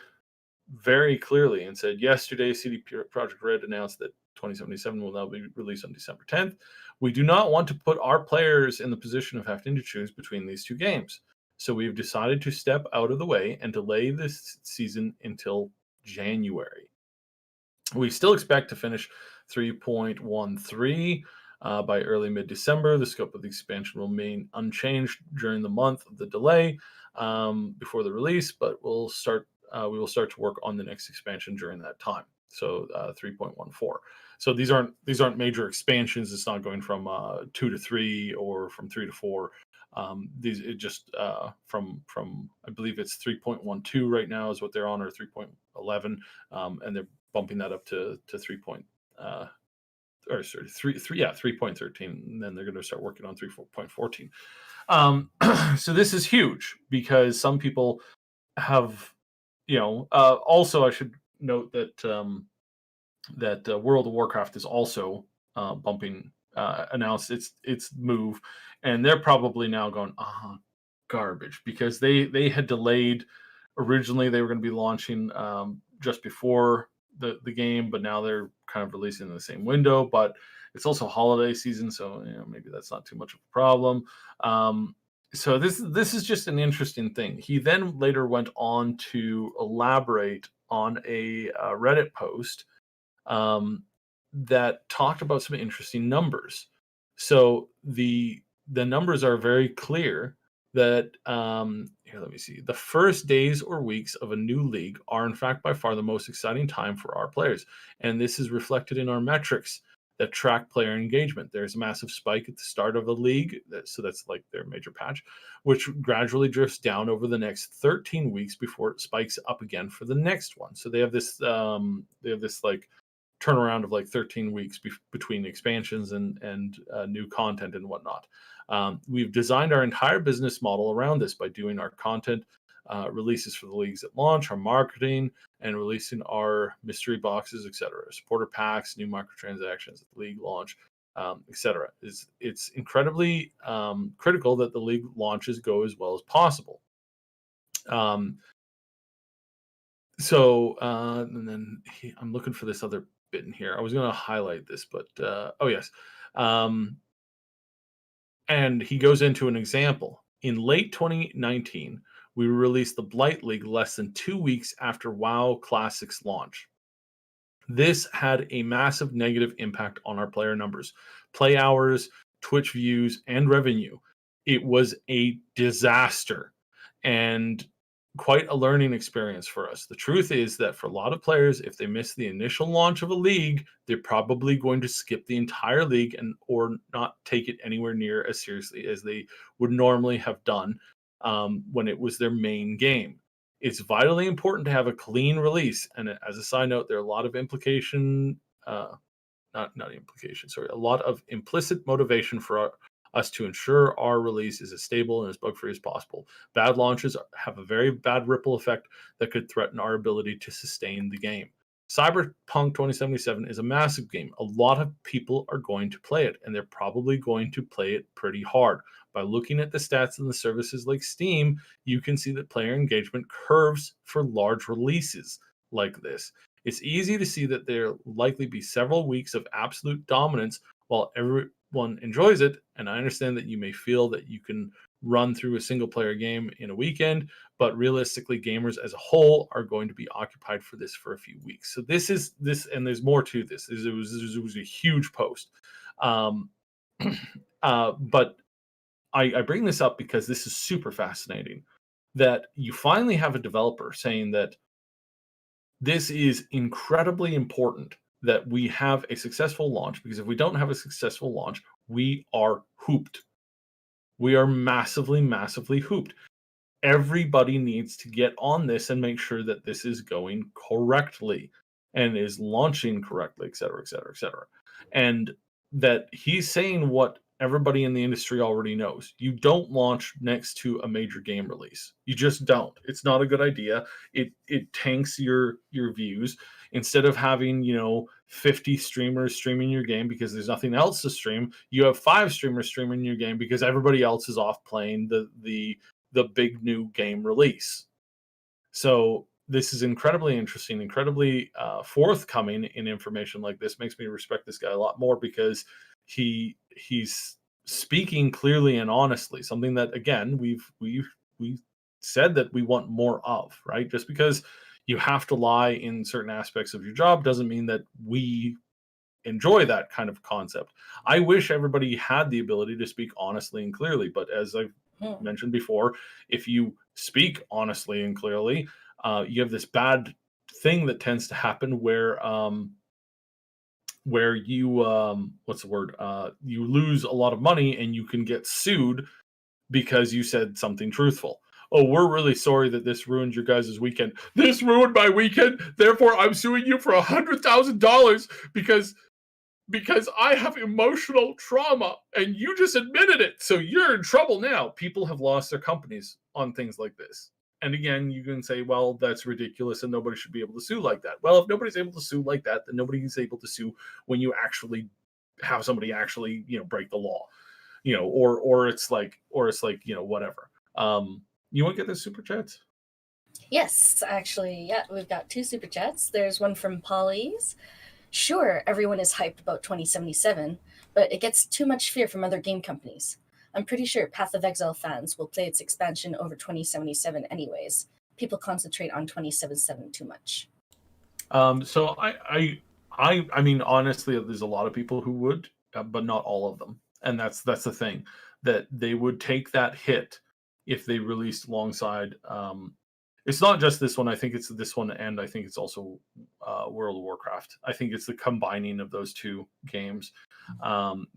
very clearly and said yesterday, CD Projekt Red announced that 2077 will now be released on December 10th. We do not want to put our players in the position of having to choose between these two games. So we've decided to step out of the way and delay this season until January. We still expect to finish 3.13 by early mid-December. The scope of the expansion will remain unchanged during the month of the delay before the release, but we will start to work on the next expansion during that time. So 3.14. So these aren't major expansions. It's not going from 2 to 3 or from 3 to 4. These it just from I believe it's 3.12 right now is what they're on, or 3.11, and they're bumping that up to 3.13, and then they're going to start working on 3.14. So this is huge because some people have, also I should note that World of Warcraft is also announced its move, and they're probably now going garbage, because they had delayed. Originally they were going to be launching just before the game, but now they're kind of releasing in the same window. But it's also holiday season, so maybe that's not too much of a problem. So this is just an interesting thing. He then later went on to elaborate on a Reddit post that talked about some interesting numbers. So the numbers are very clear that here, let me see. The first days or weeks of a new league are in fact by far the most exciting time for our players, and this is reflected in our metrics that track player engagement. There's a massive spike at the start of a league, so that's like their major patch, which gradually drifts down over the next 13 weeks before it spikes up again for the next one. So they have this like turnaround of like 13 weeks between expansions and new content and whatnot. We've designed our entire business model around this by doing our content releases for the leagues at launch, our marketing, and releasing our mystery boxes, etc., supporter packs, new microtransactions at the league launch, etc. It's incredibly critical that the league launches go as well as possible. And then I'm looking for this other bit in here. I was going to highlight this, but oh yes. And he goes into an example. In late 2019, we released the Blight League less than 2 weeks after WoW Classic's launch. This had a massive negative impact on our player numbers, play hours, Twitch views, and revenue. It was a disaster and quite a learning experience for us. The truth is that for a lot of players, if they miss the initial launch of a league, they're probably going to skip the entire league or not take it anywhere near as seriously as they would normally have done when it was their main game. It's vitally important to have a clean release. And as a side note, there are a lot of a lot of implicit motivation for us to ensure our release is as stable and as bug-free as possible. Bad launches have a very bad ripple effect that could threaten our ability to sustain the game. Cyberpunk 2077 is a massive game. A lot of people are going to play it, and they're probably going to play it pretty hard. By looking at the stats in the services like Steam, you can see that player engagement curves for large releases like this. It's easy to see that there'll likely be several weeks of absolute dominance while everyone enjoys it, and I understand that you may feel that you can run through a single player game in a weekend, but realistically gamers as a whole are going to be occupied for this for a few weeks. So this, and there's more to this. It was a huge post. But I bring this up because this is super fascinating, that you finally have a developer saying that this is incredibly important that we have a successful launch, because if we don't have a successful launch, we are hooped. We are massively, massively hooped. Everybody needs to get on this and make sure that this is going correctly and is launching correctly, et cetera, et cetera, et cetera. And that he's saying what everybody in the industry already knows. You don't launch next to a major game release. You just don't. It's not a good idea. It tanks your views. Instead of having 50 streamers streaming your game because there's nothing else to stream, you have 5 streamers streaming your game because everybody else is off playing the big new game release. So this is incredibly interesting, incredibly forthcoming in information like this. Makes me respect this guy a lot more, because he's speaking clearly and honestly, something that again we've said that we want more of, right? Just because you have to lie in certain aspects of your job doesn't mean that we enjoy that kind of concept. I wish everybody had the ability to speak honestly and clearly, but as I've mentioned before, if you speak honestly and clearly, you have this bad thing that tends to happen where you what's the word? You lose a lot of money and you can get sued because you said something truthful. Oh, we're really sorry that this ruined your guys' weekend. This ruined my weekend. Therefore, I'm suing you for $100,000 because I have emotional trauma and you just admitted it. So you're in trouble now. People have lost their companies on things like this. And again, you can say, well, that's ridiculous and nobody should be able to sue like that. Well, if nobody's able to sue like that, then nobody is able to sue when you actually have somebody actually, break the law, or it's like, whatever. You want to get the super chats? Yes, actually, yeah, we've got 2 super chats. There's one from Polly's. Sure, everyone is hyped about 2077, but it gets too much fear from other game companies. I'm pretty sure Path of Exile fans will play its expansion over 2077 anyways. People concentrate on 2077 too much. So I mean, honestly, there's a lot of people who would, but not all of them. And that's the thing, that they would take that hit if they released alongside. It's not just this one. I think it's this one, and I think it's also World of Warcraft. I think it's the combining of those 2 games,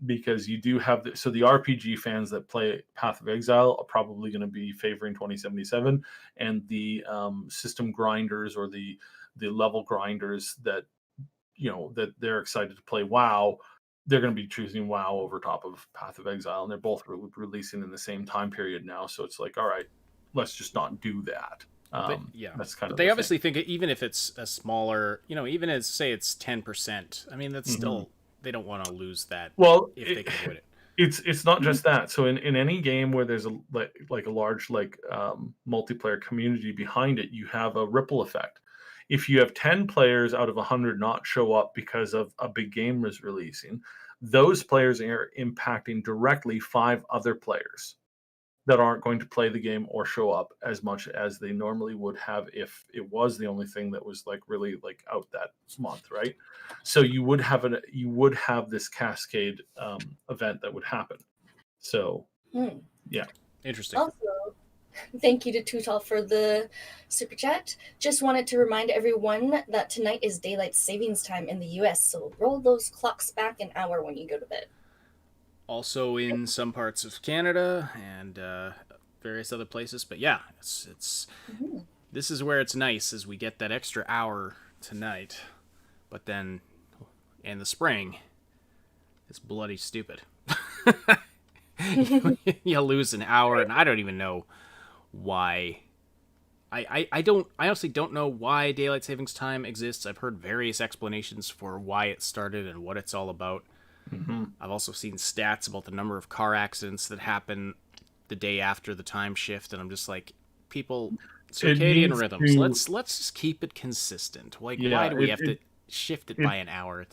because you do have the RPG fans that play Path of Exile are probably going to be favoring 2077, and the system grinders or the level grinders that that they're excited to play WoW, they're going to be choosing WoW over top of Path of Exile, and they're both releasing in the same time period now. So it's like, all right, let's just not do that. That's kind of. They obviously think even if it's a smaller, even as say it's 10%. I mean, that's still they don't want to lose that. Well, if they can avoid it. It's not just that. So in any game where there's a large multiplayer community behind it, you have a ripple effect. If you have 10 players out of 100 not show up because of a big game was releasing, those players are impacting directly 5 other players that aren't going to play the game or show up as much as they normally would have if it was the only thing that was really out that month, right? So you would have this cascade event that would happen. So yeah, interesting. Also, thank you to Tutal for the super chat. Just wanted to remind everyone that tonight is daylight savings time in the US, so roll those clocks back an hour when you go to bed. Also in some parts of Canada and various other places, but yeah, it's this is where it's nice, is we get that extra hour tonight, but then in the spring it's bloody stupid. You lose an hour, and I don't even know why. I honestly don't know why daylight savings time exists. I've heard various explanations for why it started and what it's all about. I've also seen stats about the number of car accidents that happen the day after the time shift, and I'm just like, people, circadian rhythms. Let's just keep it consistent. Why do we have to shift it by an hour?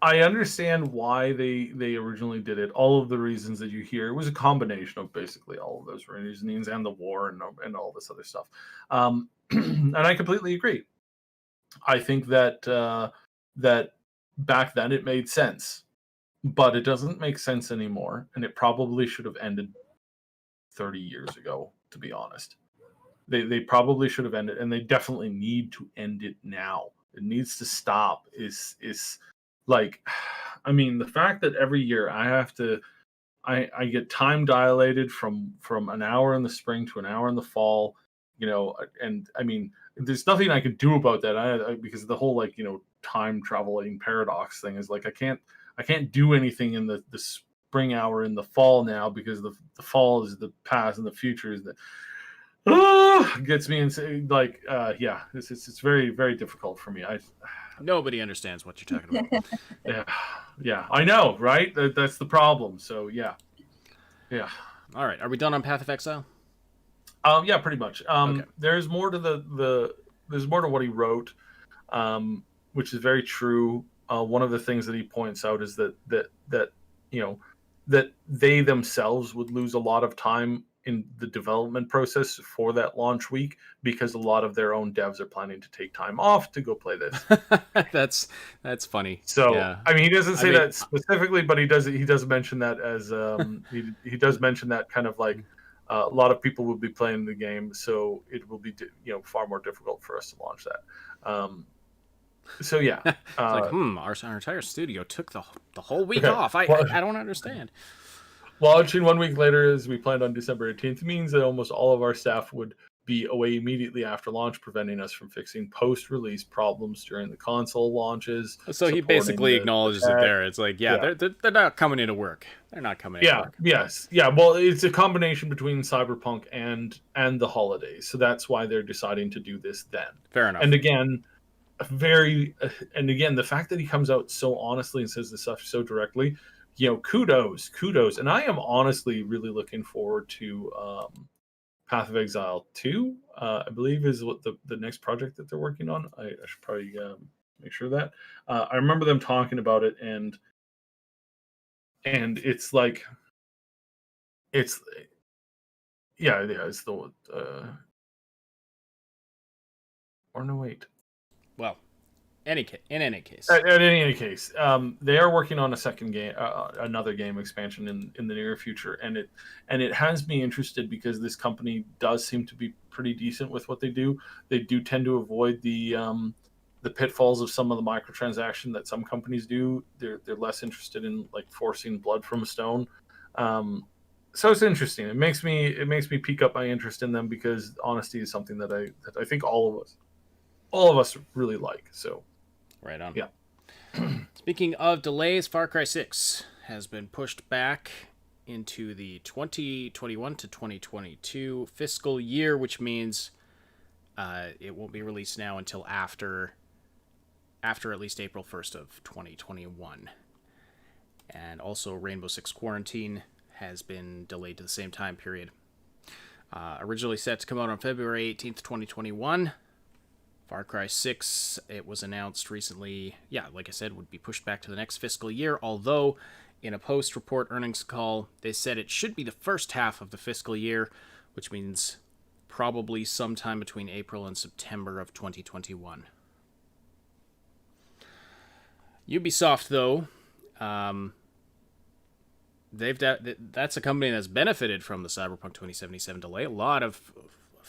I understand why they originally did it. All of the reasons that you hear, it was a combination of basically all of those reasons and the war and all this other stuff. And I completely agree. I think that that back then it made sense, but it doesn't make sense anymore, and it probably should have ended 30 years ago, to be honest. They probably should have ended, and they definitely need to end it now. It needs to stop. Is I mean, the fact that every year I get time dilated from an hour in the spring to an hour in the fall, and I mean, there's nothing I can do about that. Because the whole time traveling paradox thing is I can't do anything in the spring hour in the fall now, because the fall is the past and the future is the gets me insane. It's very, very difficult for me. Nobody understands what you're talking about. Yeah, I know, right? That's the problem. So yeah. All right, are we done on Path of Exile? Yeah, pretty much. Okay. There's more to there's more to what he wrote, which is very true. One of the things that he points out is that they themselves would lose a lot of time in the development process for that launch week, because a lot of their own devs are planning to take time off to go play this. That's funny. So yeah. I mean, he doesn't say that specifically, but he does mention that as he does mention that kind of like a lot of people will be playing the game, so it will be far more difficult for us to launch that. So yeah, it's like our entire studio took the whole week off. I don't understand. Launching 1 week later, as we planned on December 18th, means that almost all of our staff would be away immediately after launch, preventing us from fixing post-release problems during the console launches. So he basically acknowledges it there. It's like, they're not coming into work. They're not coming into work. Yes. Yeah, well, it's a combination between Cyberpunk and the holidays. So that's why they're deciding to do this then. Fair enough. And again, the fact that he comes out so honestly and says this stuff so directly, kudos. And I am honestly really looking forward to Path of Exile 2, I believe is what the next project that they're working on. I should probably make sure of that. I remember them talking about it, and it's like, it's the or no, wait. Well, in any case, they are working on a second game, another game expansion in the near future, and it has me interested because this company does seem to be pretty decent with what they do. They do tend to avoid the pitfalls of some of the microtransaction that some companies do. They're less interested in like forcing blood from a stone. So it's interesting. It makes me pique up my interest in them, because honesty is something that I think all of us really like. So. Right on. Yeah. Speaking of delays, Far Cry 6 has been pushed back into the 2021 to 2022 fiscal year, which means it won't be released now until after at least April 1st of 2021. And also Rainbow Six Quarantine has been delayed to the same time period. Originally set to come out on February 18th, 2021. Far Cry 6, it was announced recently, like I said, would be pushed back to the next fiscal year, although in a post-report earnings call, they said it should be the first half of the fiscal year, which means probably sometime between April and September of 2021. Ubisoft, though, that's a company that's benefited from the Cyberpunk 2077 delay. I've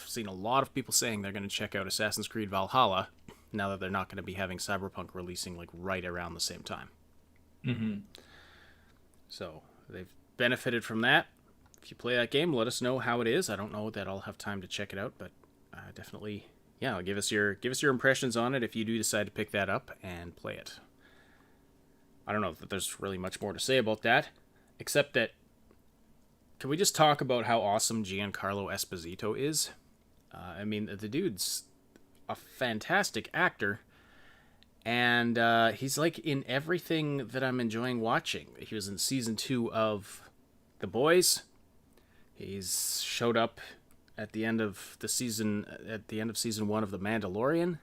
seen a lot of people saying they're going to check out Assassin's Creed Valhalla now that they're not going to be having Cyberpunk releasing like right around the same time. Mm-hmm. So they've benefited from that. If you play that game, let us know how it is. I don't know that I'll have time to check it out, but definitely, give us your impressions on it if you do decide to pick that up and play it. I don't know that there's really much more to say about that, except that can we just talk about how awesome Giancarlo Esposito is? I mean, the dude's a fantastic actor, and he's like in everything that I'm enjoying watching. He was in season 2 of The Boys. He's showed up at the end of season 1 of The Mandalorian,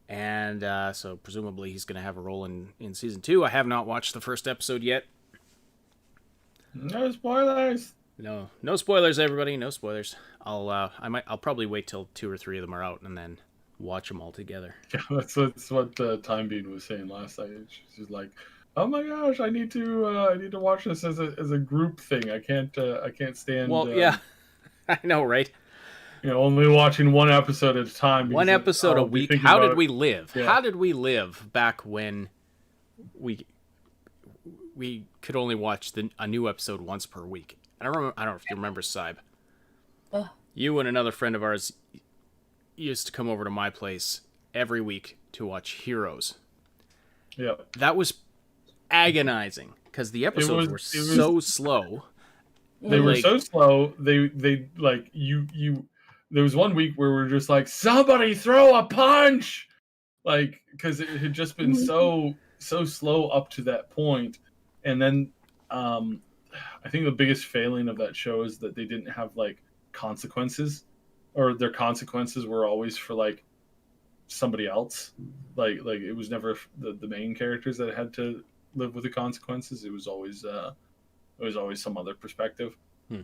and so presumably he's going to have a role in season 2. I have not watched the first episode yet. No spoilers. No spoilers, everybody. No spoilers. I'll probably wait till 2 or 3 of them are out and then watch them all together. Yeah, that's what Time Bean was saying last night. She's like, "Oh my gosh, I need to watch this as a group thing. I can't stand." Well, yeah, I know, right? Only watching one episode at a time. One episode a week. How did we live? Yeah. How did we live back when we could only watch a new episode once per week? I don't know if you remember, Cyb. You and another friend of ours used to come over to my place every week to watch Heroes. Yeah. That was agonizing because the episodes were so slow. They were so slow. They like you. There was one week where we're just like, somebody throw a punch, like, because it had just been so slow up to that point. And then I think the biggest failing of that show is that they didn't have like consequences, or their consequences were always for like somebody else. Like it was never the main characters that had to live with the consequences. It was always some other perspective.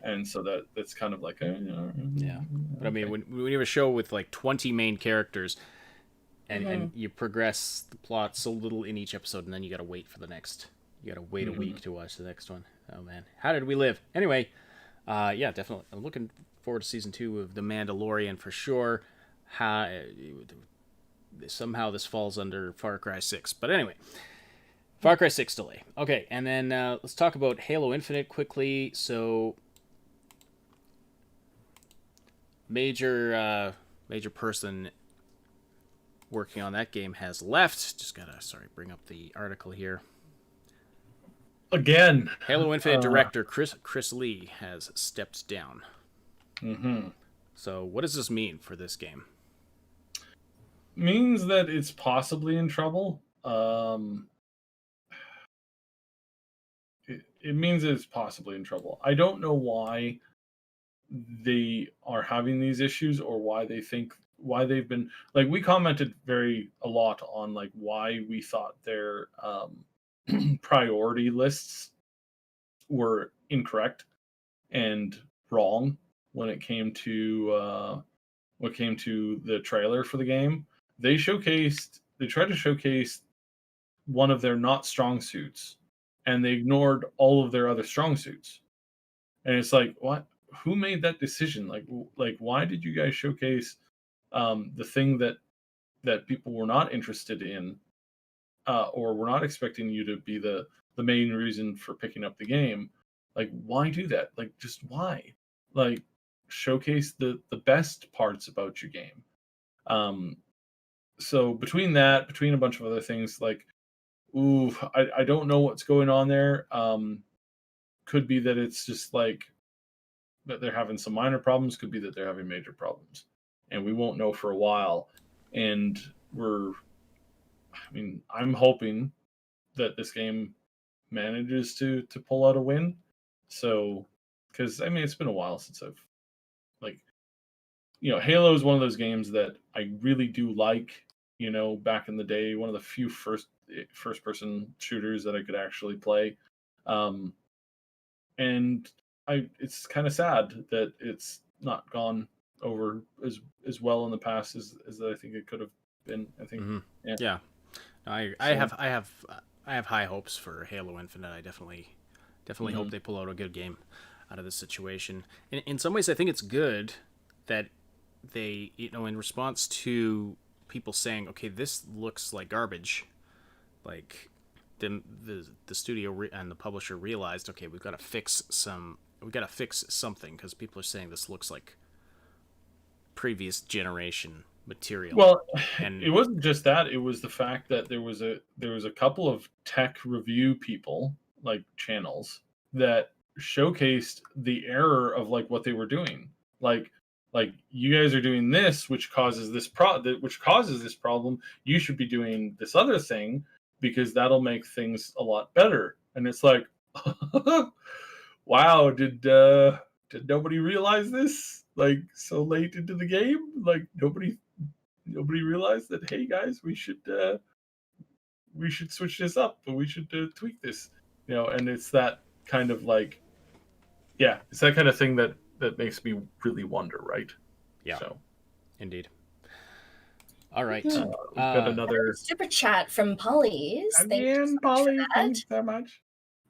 And so that's kind of like yeah. But I mean, when you have a show with like 20 main characters, and you progress the plot so little in each episode, and then you got to wait for the next. You got to wait a week to watch the next one. Oh man, how did we live? Anyway, yeah, definitely. I'm looking forward to season 2 of The Mandalorian for sure. Somehow this falls under Far Cry 6, but anyway, Far Cry 6 delay. Okay, and then let's talk about Halo Infinite quickly. So, major person working on that game has left. Just gotta bring up the article here. Again, Halo Infinite director Chris Lee has stepped down. So what does this mean for this game? Means that it's possibly in trouble. It means it's possibly in trouble. I don't know why they are having these issues, or why they've been, like, we commented a lot on like why we thought their priority lists were incorrect and wrong when it came to the trailer for the game. They tried to showcase one of their not strong suits, and they ignored all of their other strong suits. And it's like, what? Who made that decision? Like why did you guys showcase the thing that people were not interested in, or were not expecting you to be the main reason for picking up the game? Like, why do that? Like, just why? Like, showcase the best parts about your game. So between a bunch of other things, like, I don't know what's going on there. Could be that it's just like that they're having some minor problems. Could be that they're having major problems, and we won't know for a while. And I'm hoping that this game manages to pull out a win. So, because it's been a while since I've, like, Halo is one of those games that I really do like. Back in the day, one of the few first person shooters that I could actually play. And it's kind of sad that it's not gone over as well in the past as I think it could have been. I think. Yeah. I have high hopes for Halo Infinite. I definitely hope they pull out a good game out of this situation. In some ways, I think it's good that they, in response to people saying, okay, this looks like garbage, like the studio and the publisher realized, okay, we've got to fix something, because people are saying this looks like previous generation material. Well, and it wasn't just that. It was the fact that there was a couple of tech review people, like channels, that showcased the error of like what they were doing. Like you guys are doing this, which causes this problem. You should be doing this other thing, because that'll make things a lot better. And it's like, wow, did nobody realize this like so late into the game? Like nobody realized that, hey guys, we should switch this up, but we should tweak this, and it's that kind of like, yeah, it's that kind of thing that makes me really wonder, right? Yeah. So, indeed. All right. We've got another super chat from Polly's. Again, Polly, thanks so much.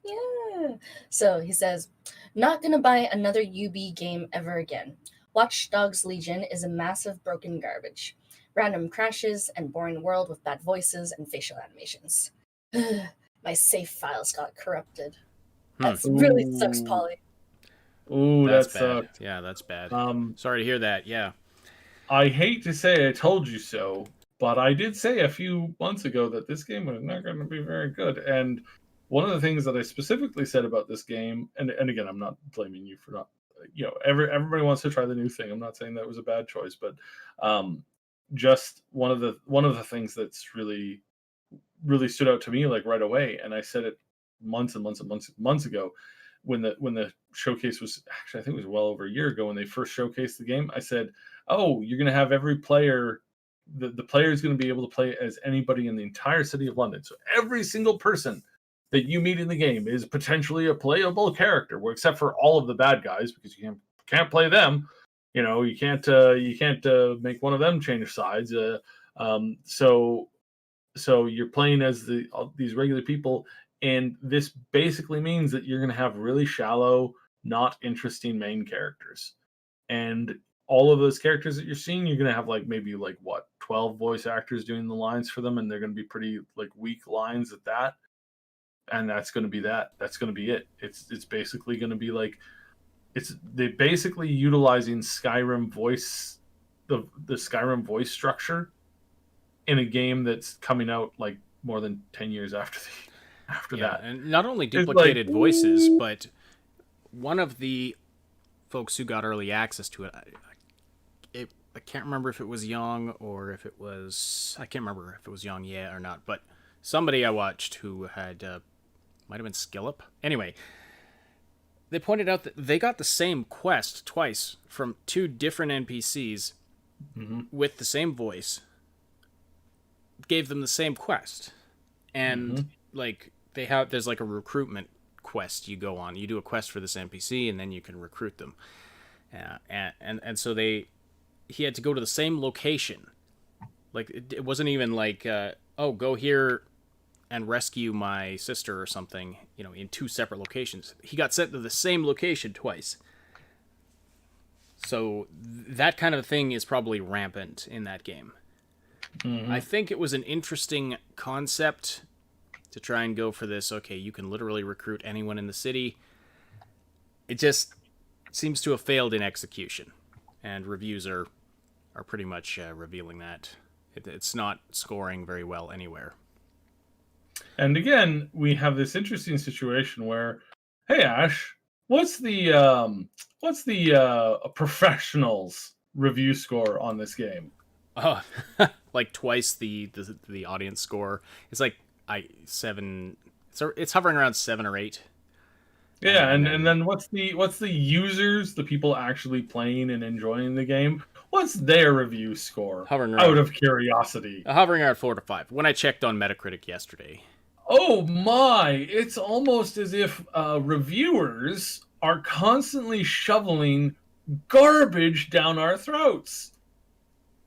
Yeah. So he says, not gonna buy another UB game ever again. Watch Dogs Legion is a massive broken garbage. Random crashes and boring world with bad voices and facial animations. My save files got corrupted. That really sucks, Polly. Ooh, that's that bad. sucked. Yeah, that's bad. Sorry to hear that. Yeah. I hate to say I told you so, but I did say a few months ago that this game was not going to be very good. And one of the things that I specifically said about this game, and again, I'm not blaming you for not, everybody wants to try the new thing. I'm not saying that was a bad choice, but just one of the things that's really, really stood out to me like right away, and I said it months and months and months ago, when the showcase was actually, I think it was well over a year ago when they first showcased the game. I said, oh, you're going to have every player, the player is going to be able to play as anybody in the entire city of London. So every single person that you meet in the game is potentially a playable character, well, except for all of the bad guys, because you can't play them. You can't make one of them change sides. So you're playing as these regular people, and this basically means that you're going to have really shallow, not interesting main characters, and all of those characters that you're seeing, you're going to have maybe 12 voice actors doing the lines for them, and they're going to be pretty weak lines at that, and that's going to be it. It's basically going to be they basically utilizing Skyrim voice, the Skyrim voice structure in a game that's coming out more than 10 years after that. And not only duplicated voices, but one of the folks who got early access to it, I can't remember if it was Young or if it was, I can't remember if it was Young or not, but somebody I watched who had, might have been Skillip. Anyway, they pointed out that they got the same quest twice from two different NPCs with the same voice, gave them the same quest. And there's a recruitment quest you go on. You do a quest for this NPC and then you can recruit them. And so he had to go to the same location. It wasn't even go here and rescue my sister or something, in two separate locations. He got sent to the same location twice. So that kind of thing is probably rampant in that game. I think it was an interesting concept to try and go for this. Okay, you can literally recruit anyone in the city. It just seems to have failed in execution, and reviews are pretty much revealing that it's not scoring very well anywhere. And again, we have this interesting situation where, hey Ash, what's the professionals review score on this game? Oh, twice the audience score. It's 7. So it's hovering around 7 or 8. Yeah, and then what's the users, the people actually playing and enjoying the game? What's their review score? Hovering around, out of curiosity. Hovering around 4 to 5. When I checked on Metacritic yesterday. Oh my! It's almost as if reviewers are constantly shoveling garbage down our throats.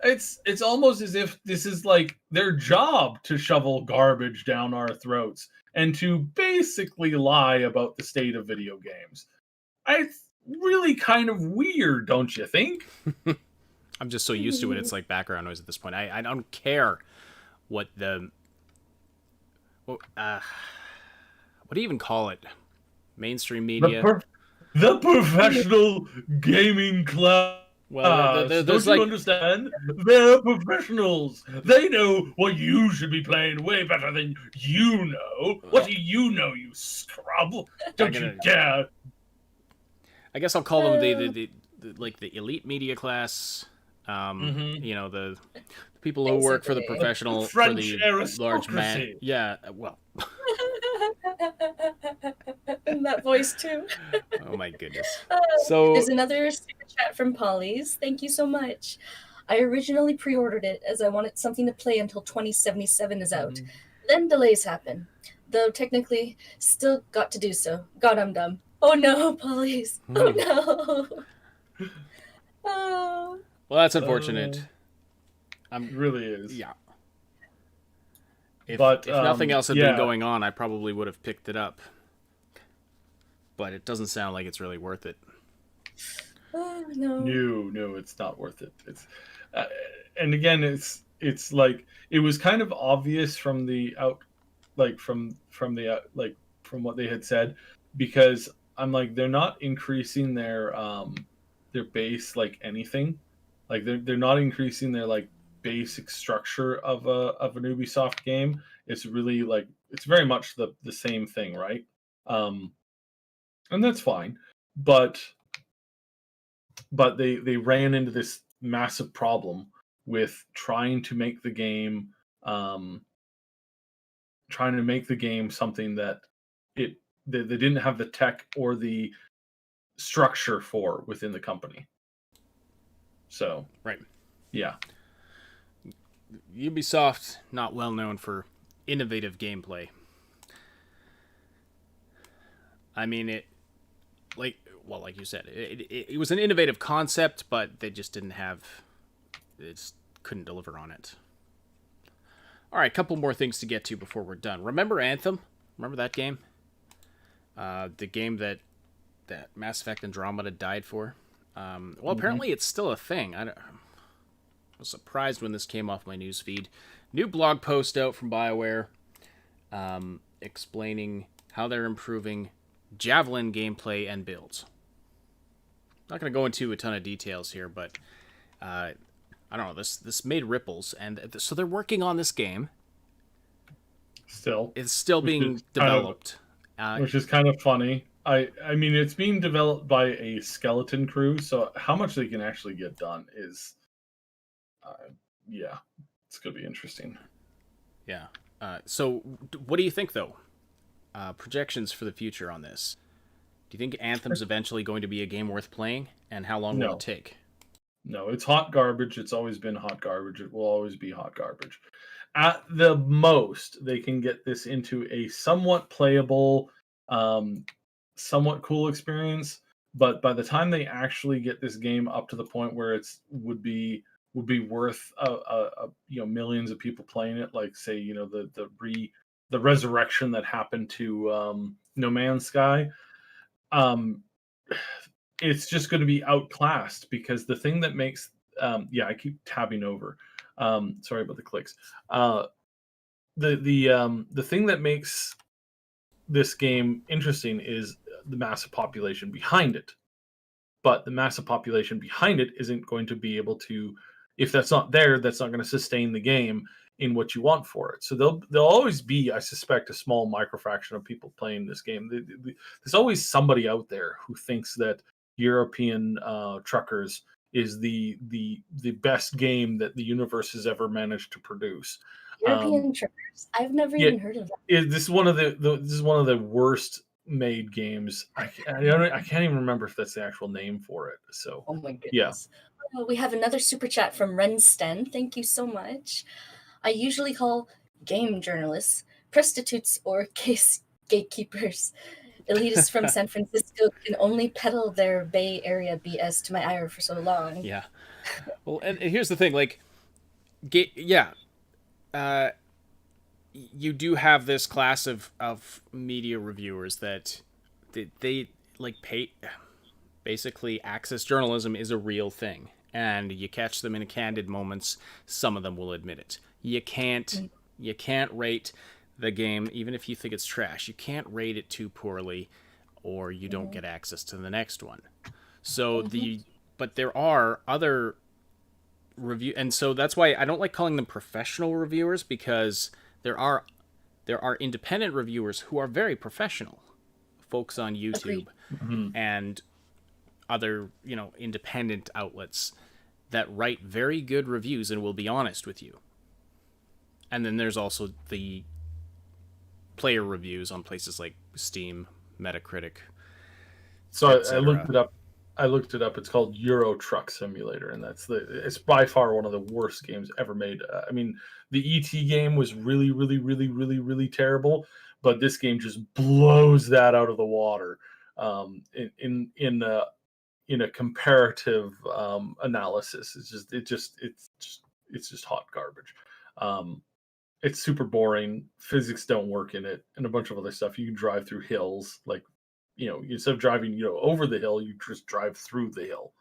It's almost as if this is their job to shovel garbage down our throats and to basically lie about the state of video games. It's really kind of weird, don't you think? I'm just so used to it. It's like background noise at this point. I don't care what what do you even call it? Mainstream media? The professional gaming class. Well, don't you understand? They're professionals. They know what you should be playing way better than you know. What do you know, you scrub? Don't you dare. I guess I'll call them the elite media class. The people who work for the professional, French for the aristocracy. large man. Yeah, well. In that voice too. Oh my goodness. There's another super chat from Polly's. Thank you so much. I originally pre-ordered it as I wanted something to play until 2077 is out. Then delays happen. Though technically still got to do so. God, I'm dumb. Oh no, Polly's. Oh no. Oh. Well, that's unfortunate. It really is. Yeah. If nothing else had been going on, I probably would have picked it up. But it doesn't sound like it's really worth it. Oh, no. No, it's not worth it. It's, and again, it's it was kind of obvious from the from what they had said, because I'm they're not increasing their base anything, they're not increasing their basic structure of an Ubisoft game. It's really it's very much the same thing, right? And that's fine, but they ran into this massive problem with trying to make the game something that they didn't have the tech or the structure for within the company. So right, yeah. Ubisoft, not well known for innovative gameplay. I mean, like you said, it was an innovative concept, but they just didn't have, it just couldn't deliver on it. All right, a couple more things to get to before we're done. Remember Anthem? Remember that game? The game that Mass Effect Andromeda died for. Well, apparently it's still a thing. I was surprised when this came off my news feed. New blog post out from BioWare explaining how they're improving Javelin gameplay and builds. Not going to go into a ton of details here, but I don't know. This made ripples, and so they're working on this game. Still, It's still being developed, which is kind of funny. I mean, it's being developed by a skeleton crew, so how much they can actually get done is, yeah, it's gonna be interesting. Yeah. So, what do you think, though? Projections for the future on this. Do you think Anthem's eventually going to be a game worth playing, and how long will it take? No, it's hot garbage. It's always been hot garbage. It will always be hot garbage. At the most, they can get this into a somewhat playable, somewhat cool experience. But by the time they actually get this game up to the point where it's would be worth millions of people playing it, like say the resurrection that happened to No Man's Sky, it's just going to be outclassed because the thing that makes I keep tabbing over. Sorry about the clicks. The thing that makes this game interesting is the massive population behind it. But the massive population behind it isn't going to be able to, if that's not there, that's not going to sustain the game in what you want for it. So there'll always be, I suspect, a small microfraction of people playing this game. There's always somebody out there who thinks that European Truckers is the best game that the universe has ever managed to produce. European Truckers? I've never even heard of that. This is one of the worst made games. I can't even remember if that's the actual name for it. So Oh my goodness. Yeah. We have another super chat from Rensten. Thank you so much. I usually call game journalists prostitutes or case gatekeepers. Elitists from San Francisco can only peddle their Bay Area BS to my ire for so long. Yeah. Well, and here's the thing, like, you do have this class of media reviewers that they like pay. Basically, access journalism is a real thing, and you catch them in candid moments. Some of them will admit it. You can't rate the game, even if you think it's trash. You can't rate it too poorly, or you don't get access to the next one. So but there are other review, and so that's why I don't like calling them professional reviewers, because there are independent reviewers who are very professional, folks on YouTube and other independent outlets that write very good reviews and will be honest with you. And then there's also the player reviews on places like Steam, Metacritic. So I looked it up. It's called Euro Truck Simulator, and it's by far one of the worst games ever made. I mean, the ET game was really, really, really, really, really terrible, but this game just blows that out of the water. In a comparative analysis, it's just hot garbage. It's super boring. Physics don't work in it, and a bunch of other stuff. You can drive through hills, like instead of driving over the hill, you just drive through the hill.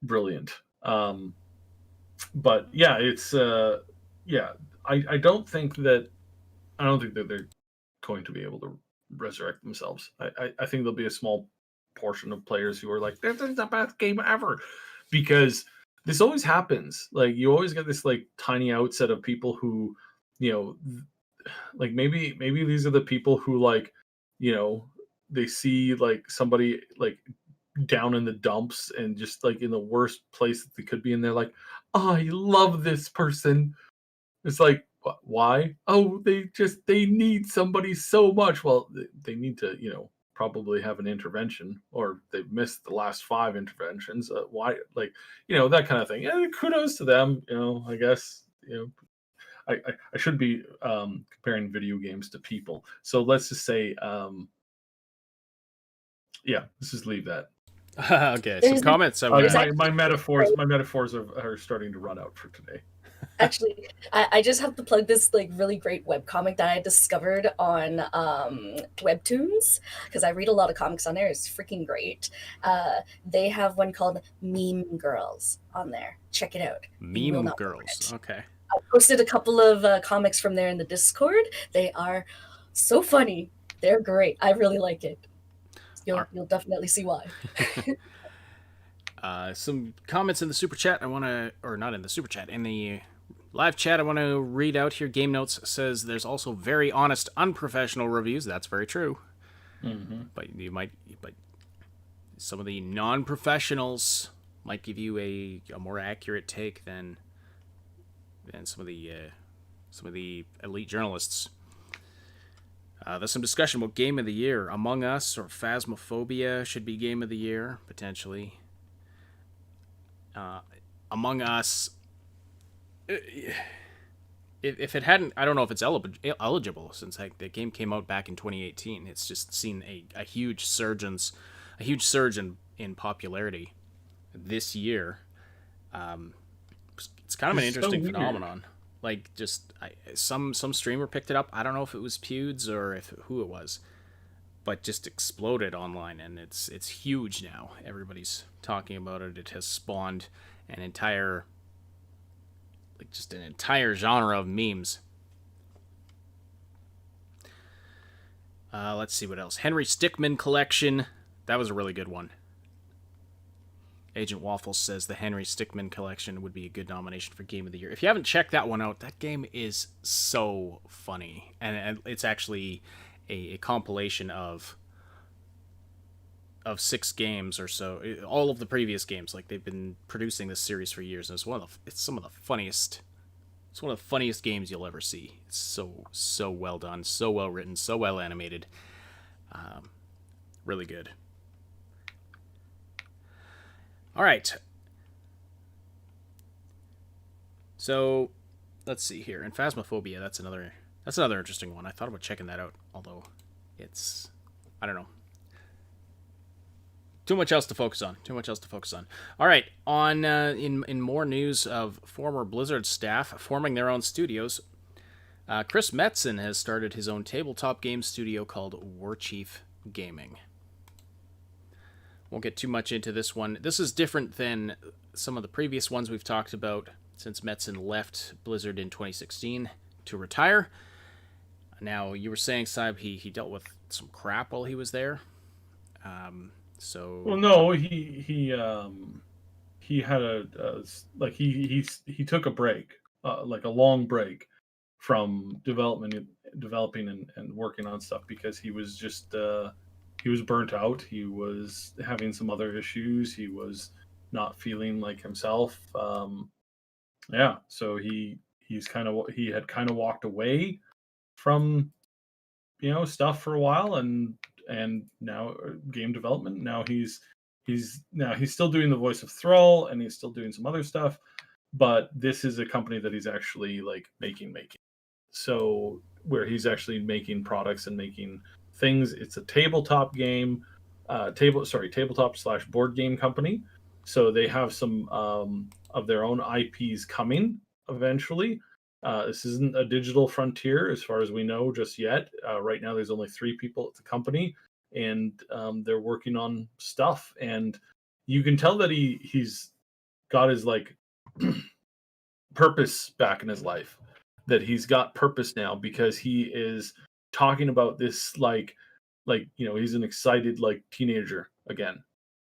Brilliant. But yeah, it's I don't think that they're going to be able to resurrect themselves. I think there'll be a small portion of players who are like, this is the best game ever, because this always happens. Like, you always get this like tiny outset of people who like maybe these are the people who like they see like somebody like down in the dumps and just like in the worst place that they could be, and they're like, oh, I love this person. It's like, why? Oh, they need somebody so much. Well, they need to probably have an intervention, or they've missed the last 5 interventions. Why? Like, that kind of thing. Yeah, kudos to them. I guess I should be comparing video games to people. So let's just say Yeah, let's just leave that. Okay, some comments. My metaphors are starting to run out for today. Actually, I just have to plug this like really great webcomic that I discovered on Webtoons, because I read a lot of comics on there. It's freaking great. They have one called Meme Girls on there. Check it out. You will Meme not regret Girls. it. Okay. I posted a couple of comics from there in the Discord. They are so funny. They're great. I really like it. You'll definitely see why. Some comments in the super chat. Or not in the super chat, in the live chat. I want to read out here. Game Notes says there's also very honest, unprofessional reviews. That's very true. Mm-hmm. But some of the non-professionals might give you a more accurate take than some of the elite journalists. There's some discussion about Game of the Year. Among Us or Phasmophobia should be Game of the Year, potentially. Among Us, if it hadn't, I don't know if it's eligible, since the game came out back in 2018. It's just seen a huge surge in popularity this year. It's kind of an interesting phenomenon. Like, some streamer picked it up. I don't know if it was Pewds or who it was, but just exploded online, and it's huge now. Everybody's talking about it. It has spawned an entire genre of memes. Let's see what else. Henry Stickmin collection. That was a really good one. Agent Waffles says the Henry Stickmin collection would be a good nomination for Game of the Year. If you haven't checked that one out, that game is so funny. And it's actually a compilation of 6 games or so. All of the previous games. Like, they've been producing this series for years, and it's some of the funniest. It's one of the funniest games you'll ever see. It's so well done, so well written, so well animated. Really good. All right. So, let's see here. And Phasmophobia, that's another interesting one. I thought about checking that out, although it's, I don't know. Too much else to focus on. All right. On in more news of former Blizzard staff forming their own studios, Chris Metzen has started his own tabletop game studio called Warchief Gaming. Won't get too much into this one. This is different than some of the previous ones we've talked about, since Metzen left Blizzard in 2016 to retire. Now, you were saying, Saib, he dealt with some crap while he was there. Well, no, he had he took a break, like a long break from developing and working on stuff, because he was just he was burnt out. He was having some other issues. He was not feeling like himself. So he had kind of walked away from stuff for a while, and now game development. Now he's still doing the voice of Thrall, and he's still doing some other stuff, but this is a company that he's actually like making. So where he's actually making products and making things. It's a tabletop game, tabletop/board game company. So they have some of their own IPs coming eventually. This isn't a digital frontier as far as we know just yet. Right now, there's only 3 people at the company, and they're working on stuff. And you can tell that he's got his like purpose back in his life. That he's got purpose now, because he is talking about this like he's an excited like teenager again.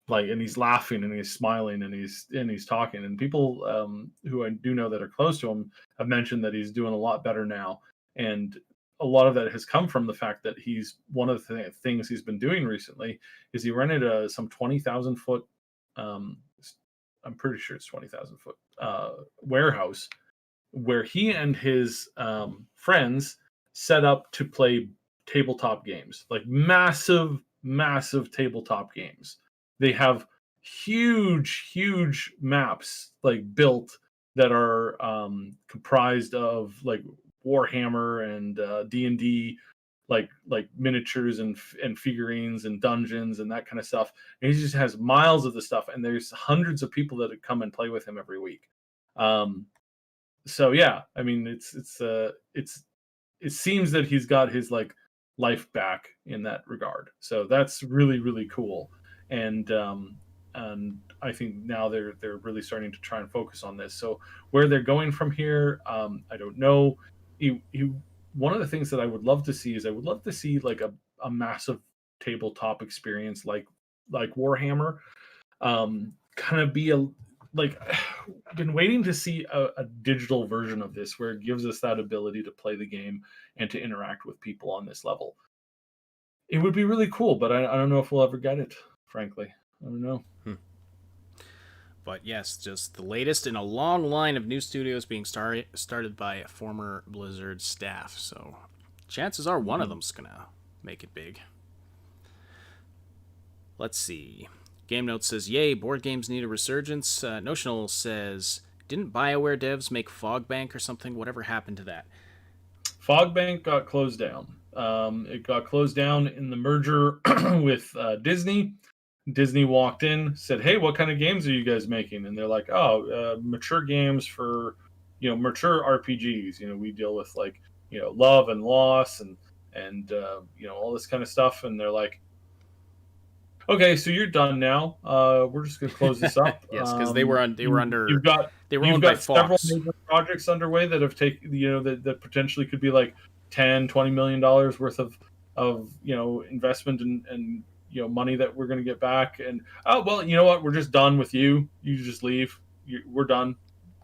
And he's laughing and he's smiling and he's talking, and people who I do know that are close to him have mentioned that he's doing a lot better now. And a lot of that has come from the fact that he's one of the things he's been doing recently is he rented some 20,000 foot, I'm pretty sure it's 20,000 foot warehouse, where he and his friends set up to play tabletop games, like massive tabletop games. They have huge maps like built that are comprised of like Warhammer and D&D, like miniatures and figurines and dungeons and that kind of stuff. And he just has miles of the stuff, and there's hundreds of people that come and play with him every week. So yeah, I mean, it seems that he's got his like life back in that regard. So that's really, really cool. And I think now they're really starting to try and focus on this. So where they're going from here, I don't know. One of the things that I would love to see is like a massive tabletop experience like Warhammer. Kind of be like been waiting to see a digital version of this where it gives us that ability to play the game and to interact with people on this level. It would be really cool, but I don't know if we'll ever get it, frankly. I don't know. But yes, just the latest in a long line of new studios being started by former Blizzard staff. So chances are one of them's going to make it big. Let's see. Game Note says, yay, board games need a resurgence. Notional says, didn't BioWare devs make Fogbank or something? Whatever happened to that? Fogbank got closed down. It got closed down in the merger with Disney. Disney walked in, said, hey, what kind of games are you guys making? And they're like, mature games for, mature RPGs. We deal with like, love and loss and all this kind of stuff. And they're like, okay, so you're done now. We're just going to close this up. Yes, because they were under. You've got owned by several Fox. major projects underway that have taken, that potentially could be like $10-20 million worth of investment and money that we're going to get back. And you know what? We're just done with you. You just leave. We're done.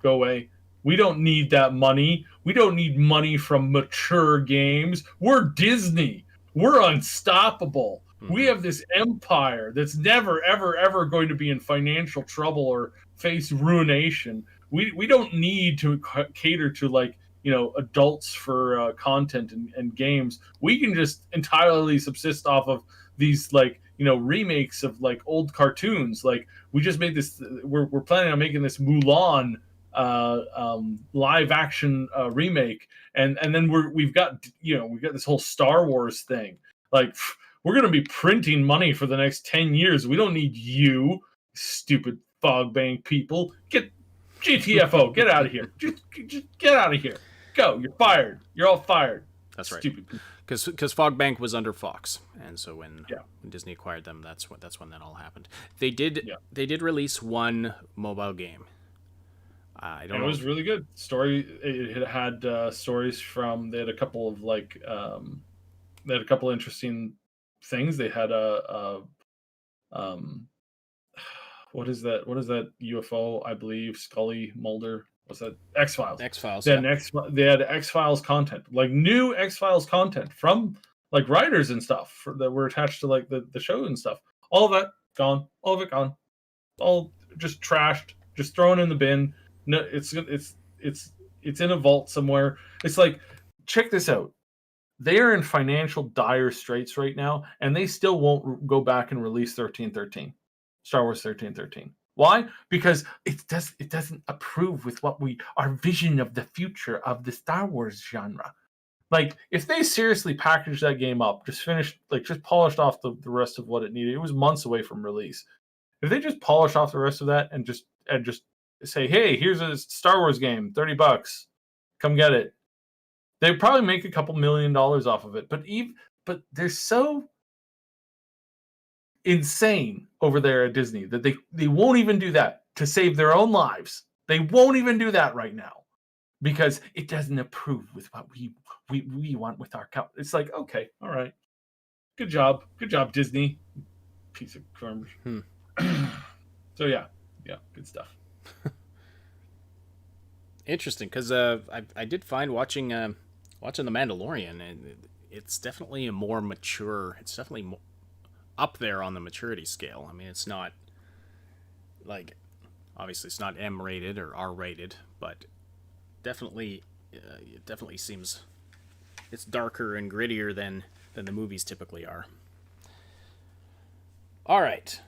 Go away. We don't need that money. We don't need money from mature games. We're Disney. We're unstoppable. We have this empire that's never, ever, ever going to be in financial trouble or face ruination. We don't need to cater to adults for content and games. We can just entirely subsist off of these remakes of like old cartoons. Like we just made this. We're planning on making this Mulan live action remake, and then we've got this whole Star Wars thing. Like we're gonna be printing money for the next 10 years. We don't need you, stupid Fogbank people. Get GTFO. Get out of here. Just get out of here. Go. You're fired. You're all fired. That's right. Stupid. Because Fogbank was under Fox, and so when Disney acquired them, that's when that all happened. They did release one mobile game. I don't know. It was really good. It had stories from. They had a couple of interesting things. They had what is that UFO? I believe Scully Mulder. What's that? X-Files. X-Files. They had X-Files content, like new X-Files content from like writers and stuff that were attached to like the show and stuff. All of that gone. All of it gone. All just trashed. Just thrown in the bin. No, it's in a vault somewhere. It's like, check this out. They are in financial dire straits right now, and they still won't go back and release 1313, Star Wars 1313. Why? Because it doesn't approve with our vision of the future of the Star Wars genre. Like, if they seriously packaged that game up, just polished off the rest of what it needed, it was months away from release. If they just polish off the rest of that and just say, hey, here's a Star Wars game, $30, come get it, they'd probably make a couple $1 million off of it. But they're so insane over there at Disney that they won't even do that to save their own lives. They won't even do that right now because it doesn't approve with what we want with our company. It's like, okay, all right, good job, Disney, piece of garbage. So yeah, good stuff. Interesting, because I did find watching The Mandalorian, and it's definitely a more mature. It's definitely up there on the maturity scale. I mean, it's not like, obviously it's not M-rated or R-rated, but definitely it definitely seems it's darker and grittier than the movies typically are. All right,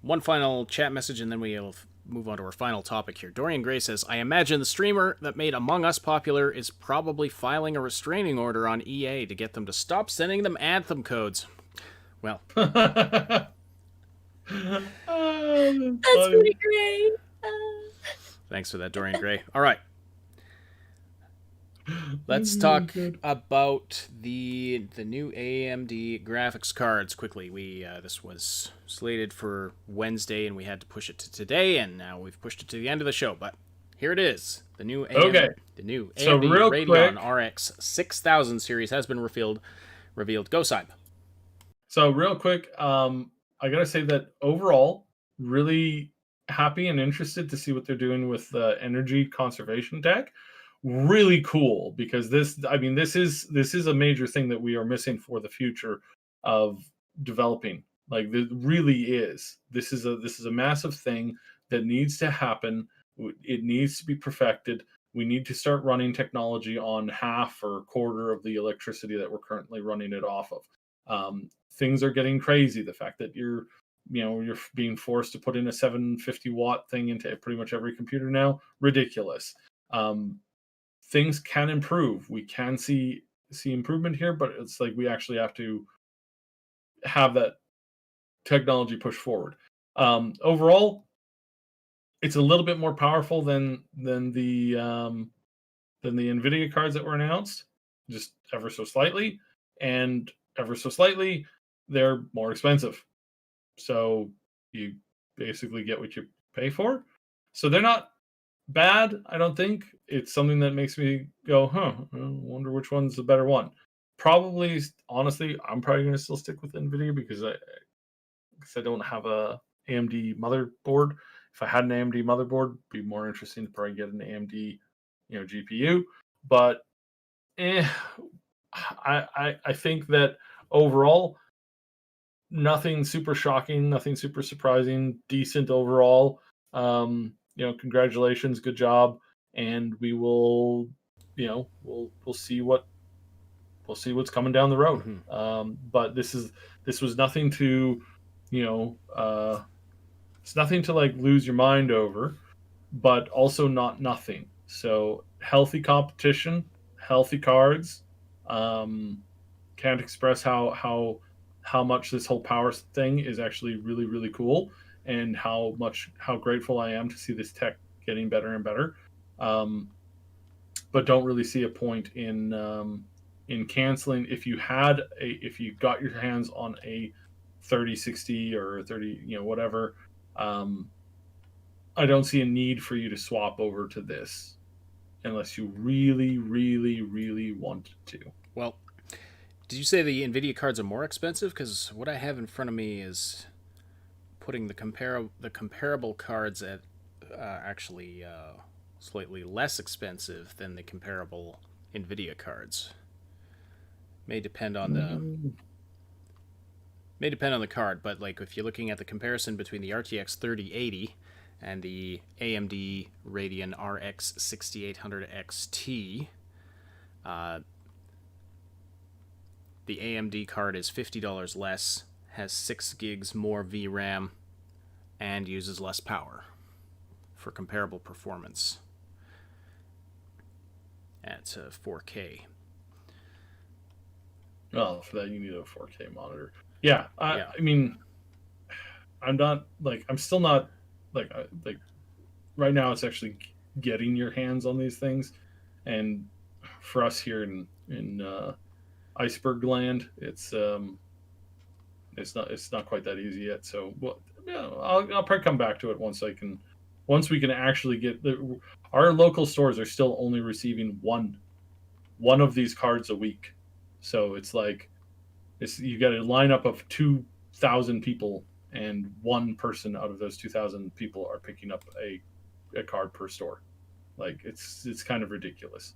one final chat message, and then we'll move on to our final topic here. Dorian Gray says, I imagine the streamer that made Among Us popular is probably filing a restraining order on EA to get them to stop sending them Anthem codes. Well. That's pretty great. Thanks for that, Dorian Gray. All right. Let's talk about the new AMD graphics cards quickly. This was slated for Wednesday, and we had to push it to today, and now we've pushed it to the end of the show. But here it is, the new AMD Radeon RX 6000 series has been revealed. Go Cybe. So real quick, I gotta say that overall, really happy and interested to see what they're doing with the energy conservation tech. Really cool, because this is a major thing that we are missing for the future of developing. Like, it really is. This is a massive thing that needs to happen. It needs to be perfected. We need to start running technology on half or a quarter of the electricity that we're currently running it off of. Things are getting crazy. The fact that you're being forced to put in a 750 watt thing into pretty much every computer now, ridiculous. Things can improve. We can see improvement here, but it's like we actually have to have that technology push forward. Overall, it's a little bit more powerful than the NVIDIA cards that were announced, just ever so slightly, and ever so slightly, they're more expensive. So you basically get what you pay for. So they're not bad, I don't think. It's something that makes me go, I wonder which one's the better one. Probably, honestly, I'm probably going to still stick with NVIDIA because I don't have a AMD motherboard. If I had an AMD motherboard, it'd be more interesting to probably get an AMD, GPU. But I think that overall, nothing super shocking, nothing super surprising, decent overall. Congratulations, good job, and we will, we'll see what's coming down the road. Mm-hmm. But this was nothing to, it's nothing to like lose your mind over, but also not nothing. So healthy competition, healthy cards. Can't express how much this whole power thing is actually really, really cool, and how grateful I am to see this tech getting better and better. But don't really see a point in canceling if you got your hands on a 3060 or 30, whatever. I don't see a need for you to swap over to this unless you really, really, really wanted to. Well, did you say the NVIDIA cards are more expensive? Because what I have in front of me is putting the comparable cards at actually slightly less expensive than the comparable NVIDIA cards. May depend on the card, but like if you're looking at the comparison between the RTX 3080 and the AMD Radeon RX 6800 XT, the AMD card is $50 less, has 6 gigs more VRAM, and uses less power for comparable performance at 4K. Well, for that you need a 4K monitor. Yeah, I mean, I'm still not like right now. It's actually getting your hands on these things, and for us here in Iceberg land, it's not quite that easy yet. So I'll probably come back to it once we can actually get our local stores are still only receiving one of these cards a week. So it's like you got a lineup of 2,000 people, and one person out of those 2,000 people are picking up a card per store. Like it's kind of ridiculous.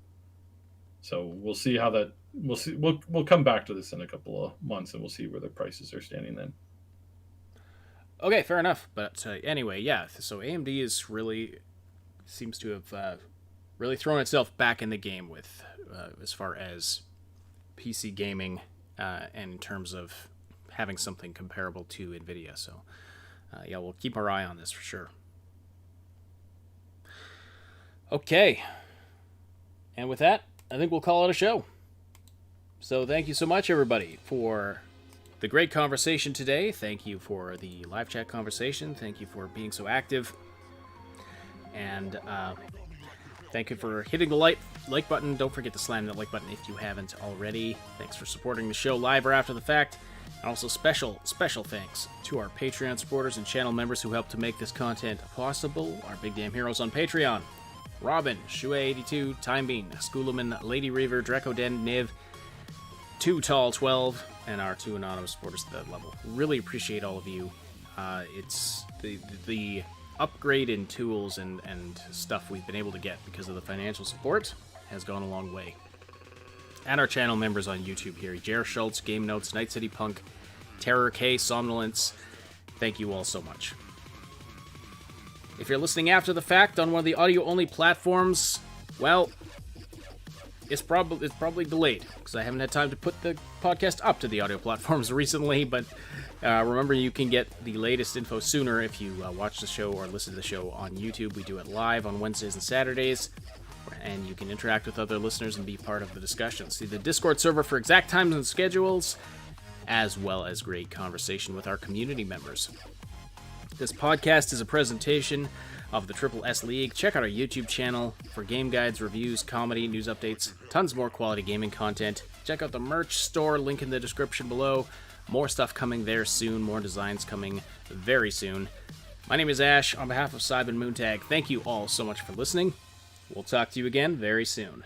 So we'll see how that. We'll see. We'll come back to this in a couple of months, and we'll see where the prices are standing then. Okay, fair enough. But anyway, yeah. So AMD seems to have really thrown itself back in the game with as far as PC gaming, and in terms of having something comparable to NVIDIA. So, we'll keep our eye on this for sure. Okay. And with that, I think we'll call it a show. So thank you so much, everybody, for the great conversation today. Thank you for the live chat conversation. Thank you for being so active. And thank you for hitting the like button. Don't forget to slam that like button if you haven't already. Thanks for supporting the show live or after the fact. And also special thanks to our Patreon supporters and channel members who help to make this content possible. Our big damn heroes on Patreon. Robin, Shue82, Time Bean, Schoolaman, Lady Reaver, Dracoden, Niv, 2Tall12, and our 2 anonymous supporters at that level. Really appreciate all of you. It's the upgrade in tools and stuff we've been able to get because of the financial support has gone a long way. And our channel members on YouTube here, Jer Schultz, Game Notes, Night City Punk, Terror K, Somnolence. Thank you all so much. If you're listening after the fact on one of the audio-only platforms, well, it's probably delayed, because I haven't had time to put the podcast up to the audio platforms recently, but remember, you can get the latest info sooner if you watch the show or listen to the show on YouTube. We do it live on Wednesdays and Saturdays, and you can interact with other listeners and be part of the discussion. See the Discord server for exact times and schedules, as well as great conversation with our community members. This podcast is a presentation of the Triple S League. Check out our YouTube channel for game guides, reviews, comedy, news updates, tons more quality gaming content. Check out the merch store, link in the description below. More stuff coming there soon, more designs coming very soon. My name is Ash. On behalf of Cyber and Moontag, thank you all so much for listening. We'll talk to you again very soon.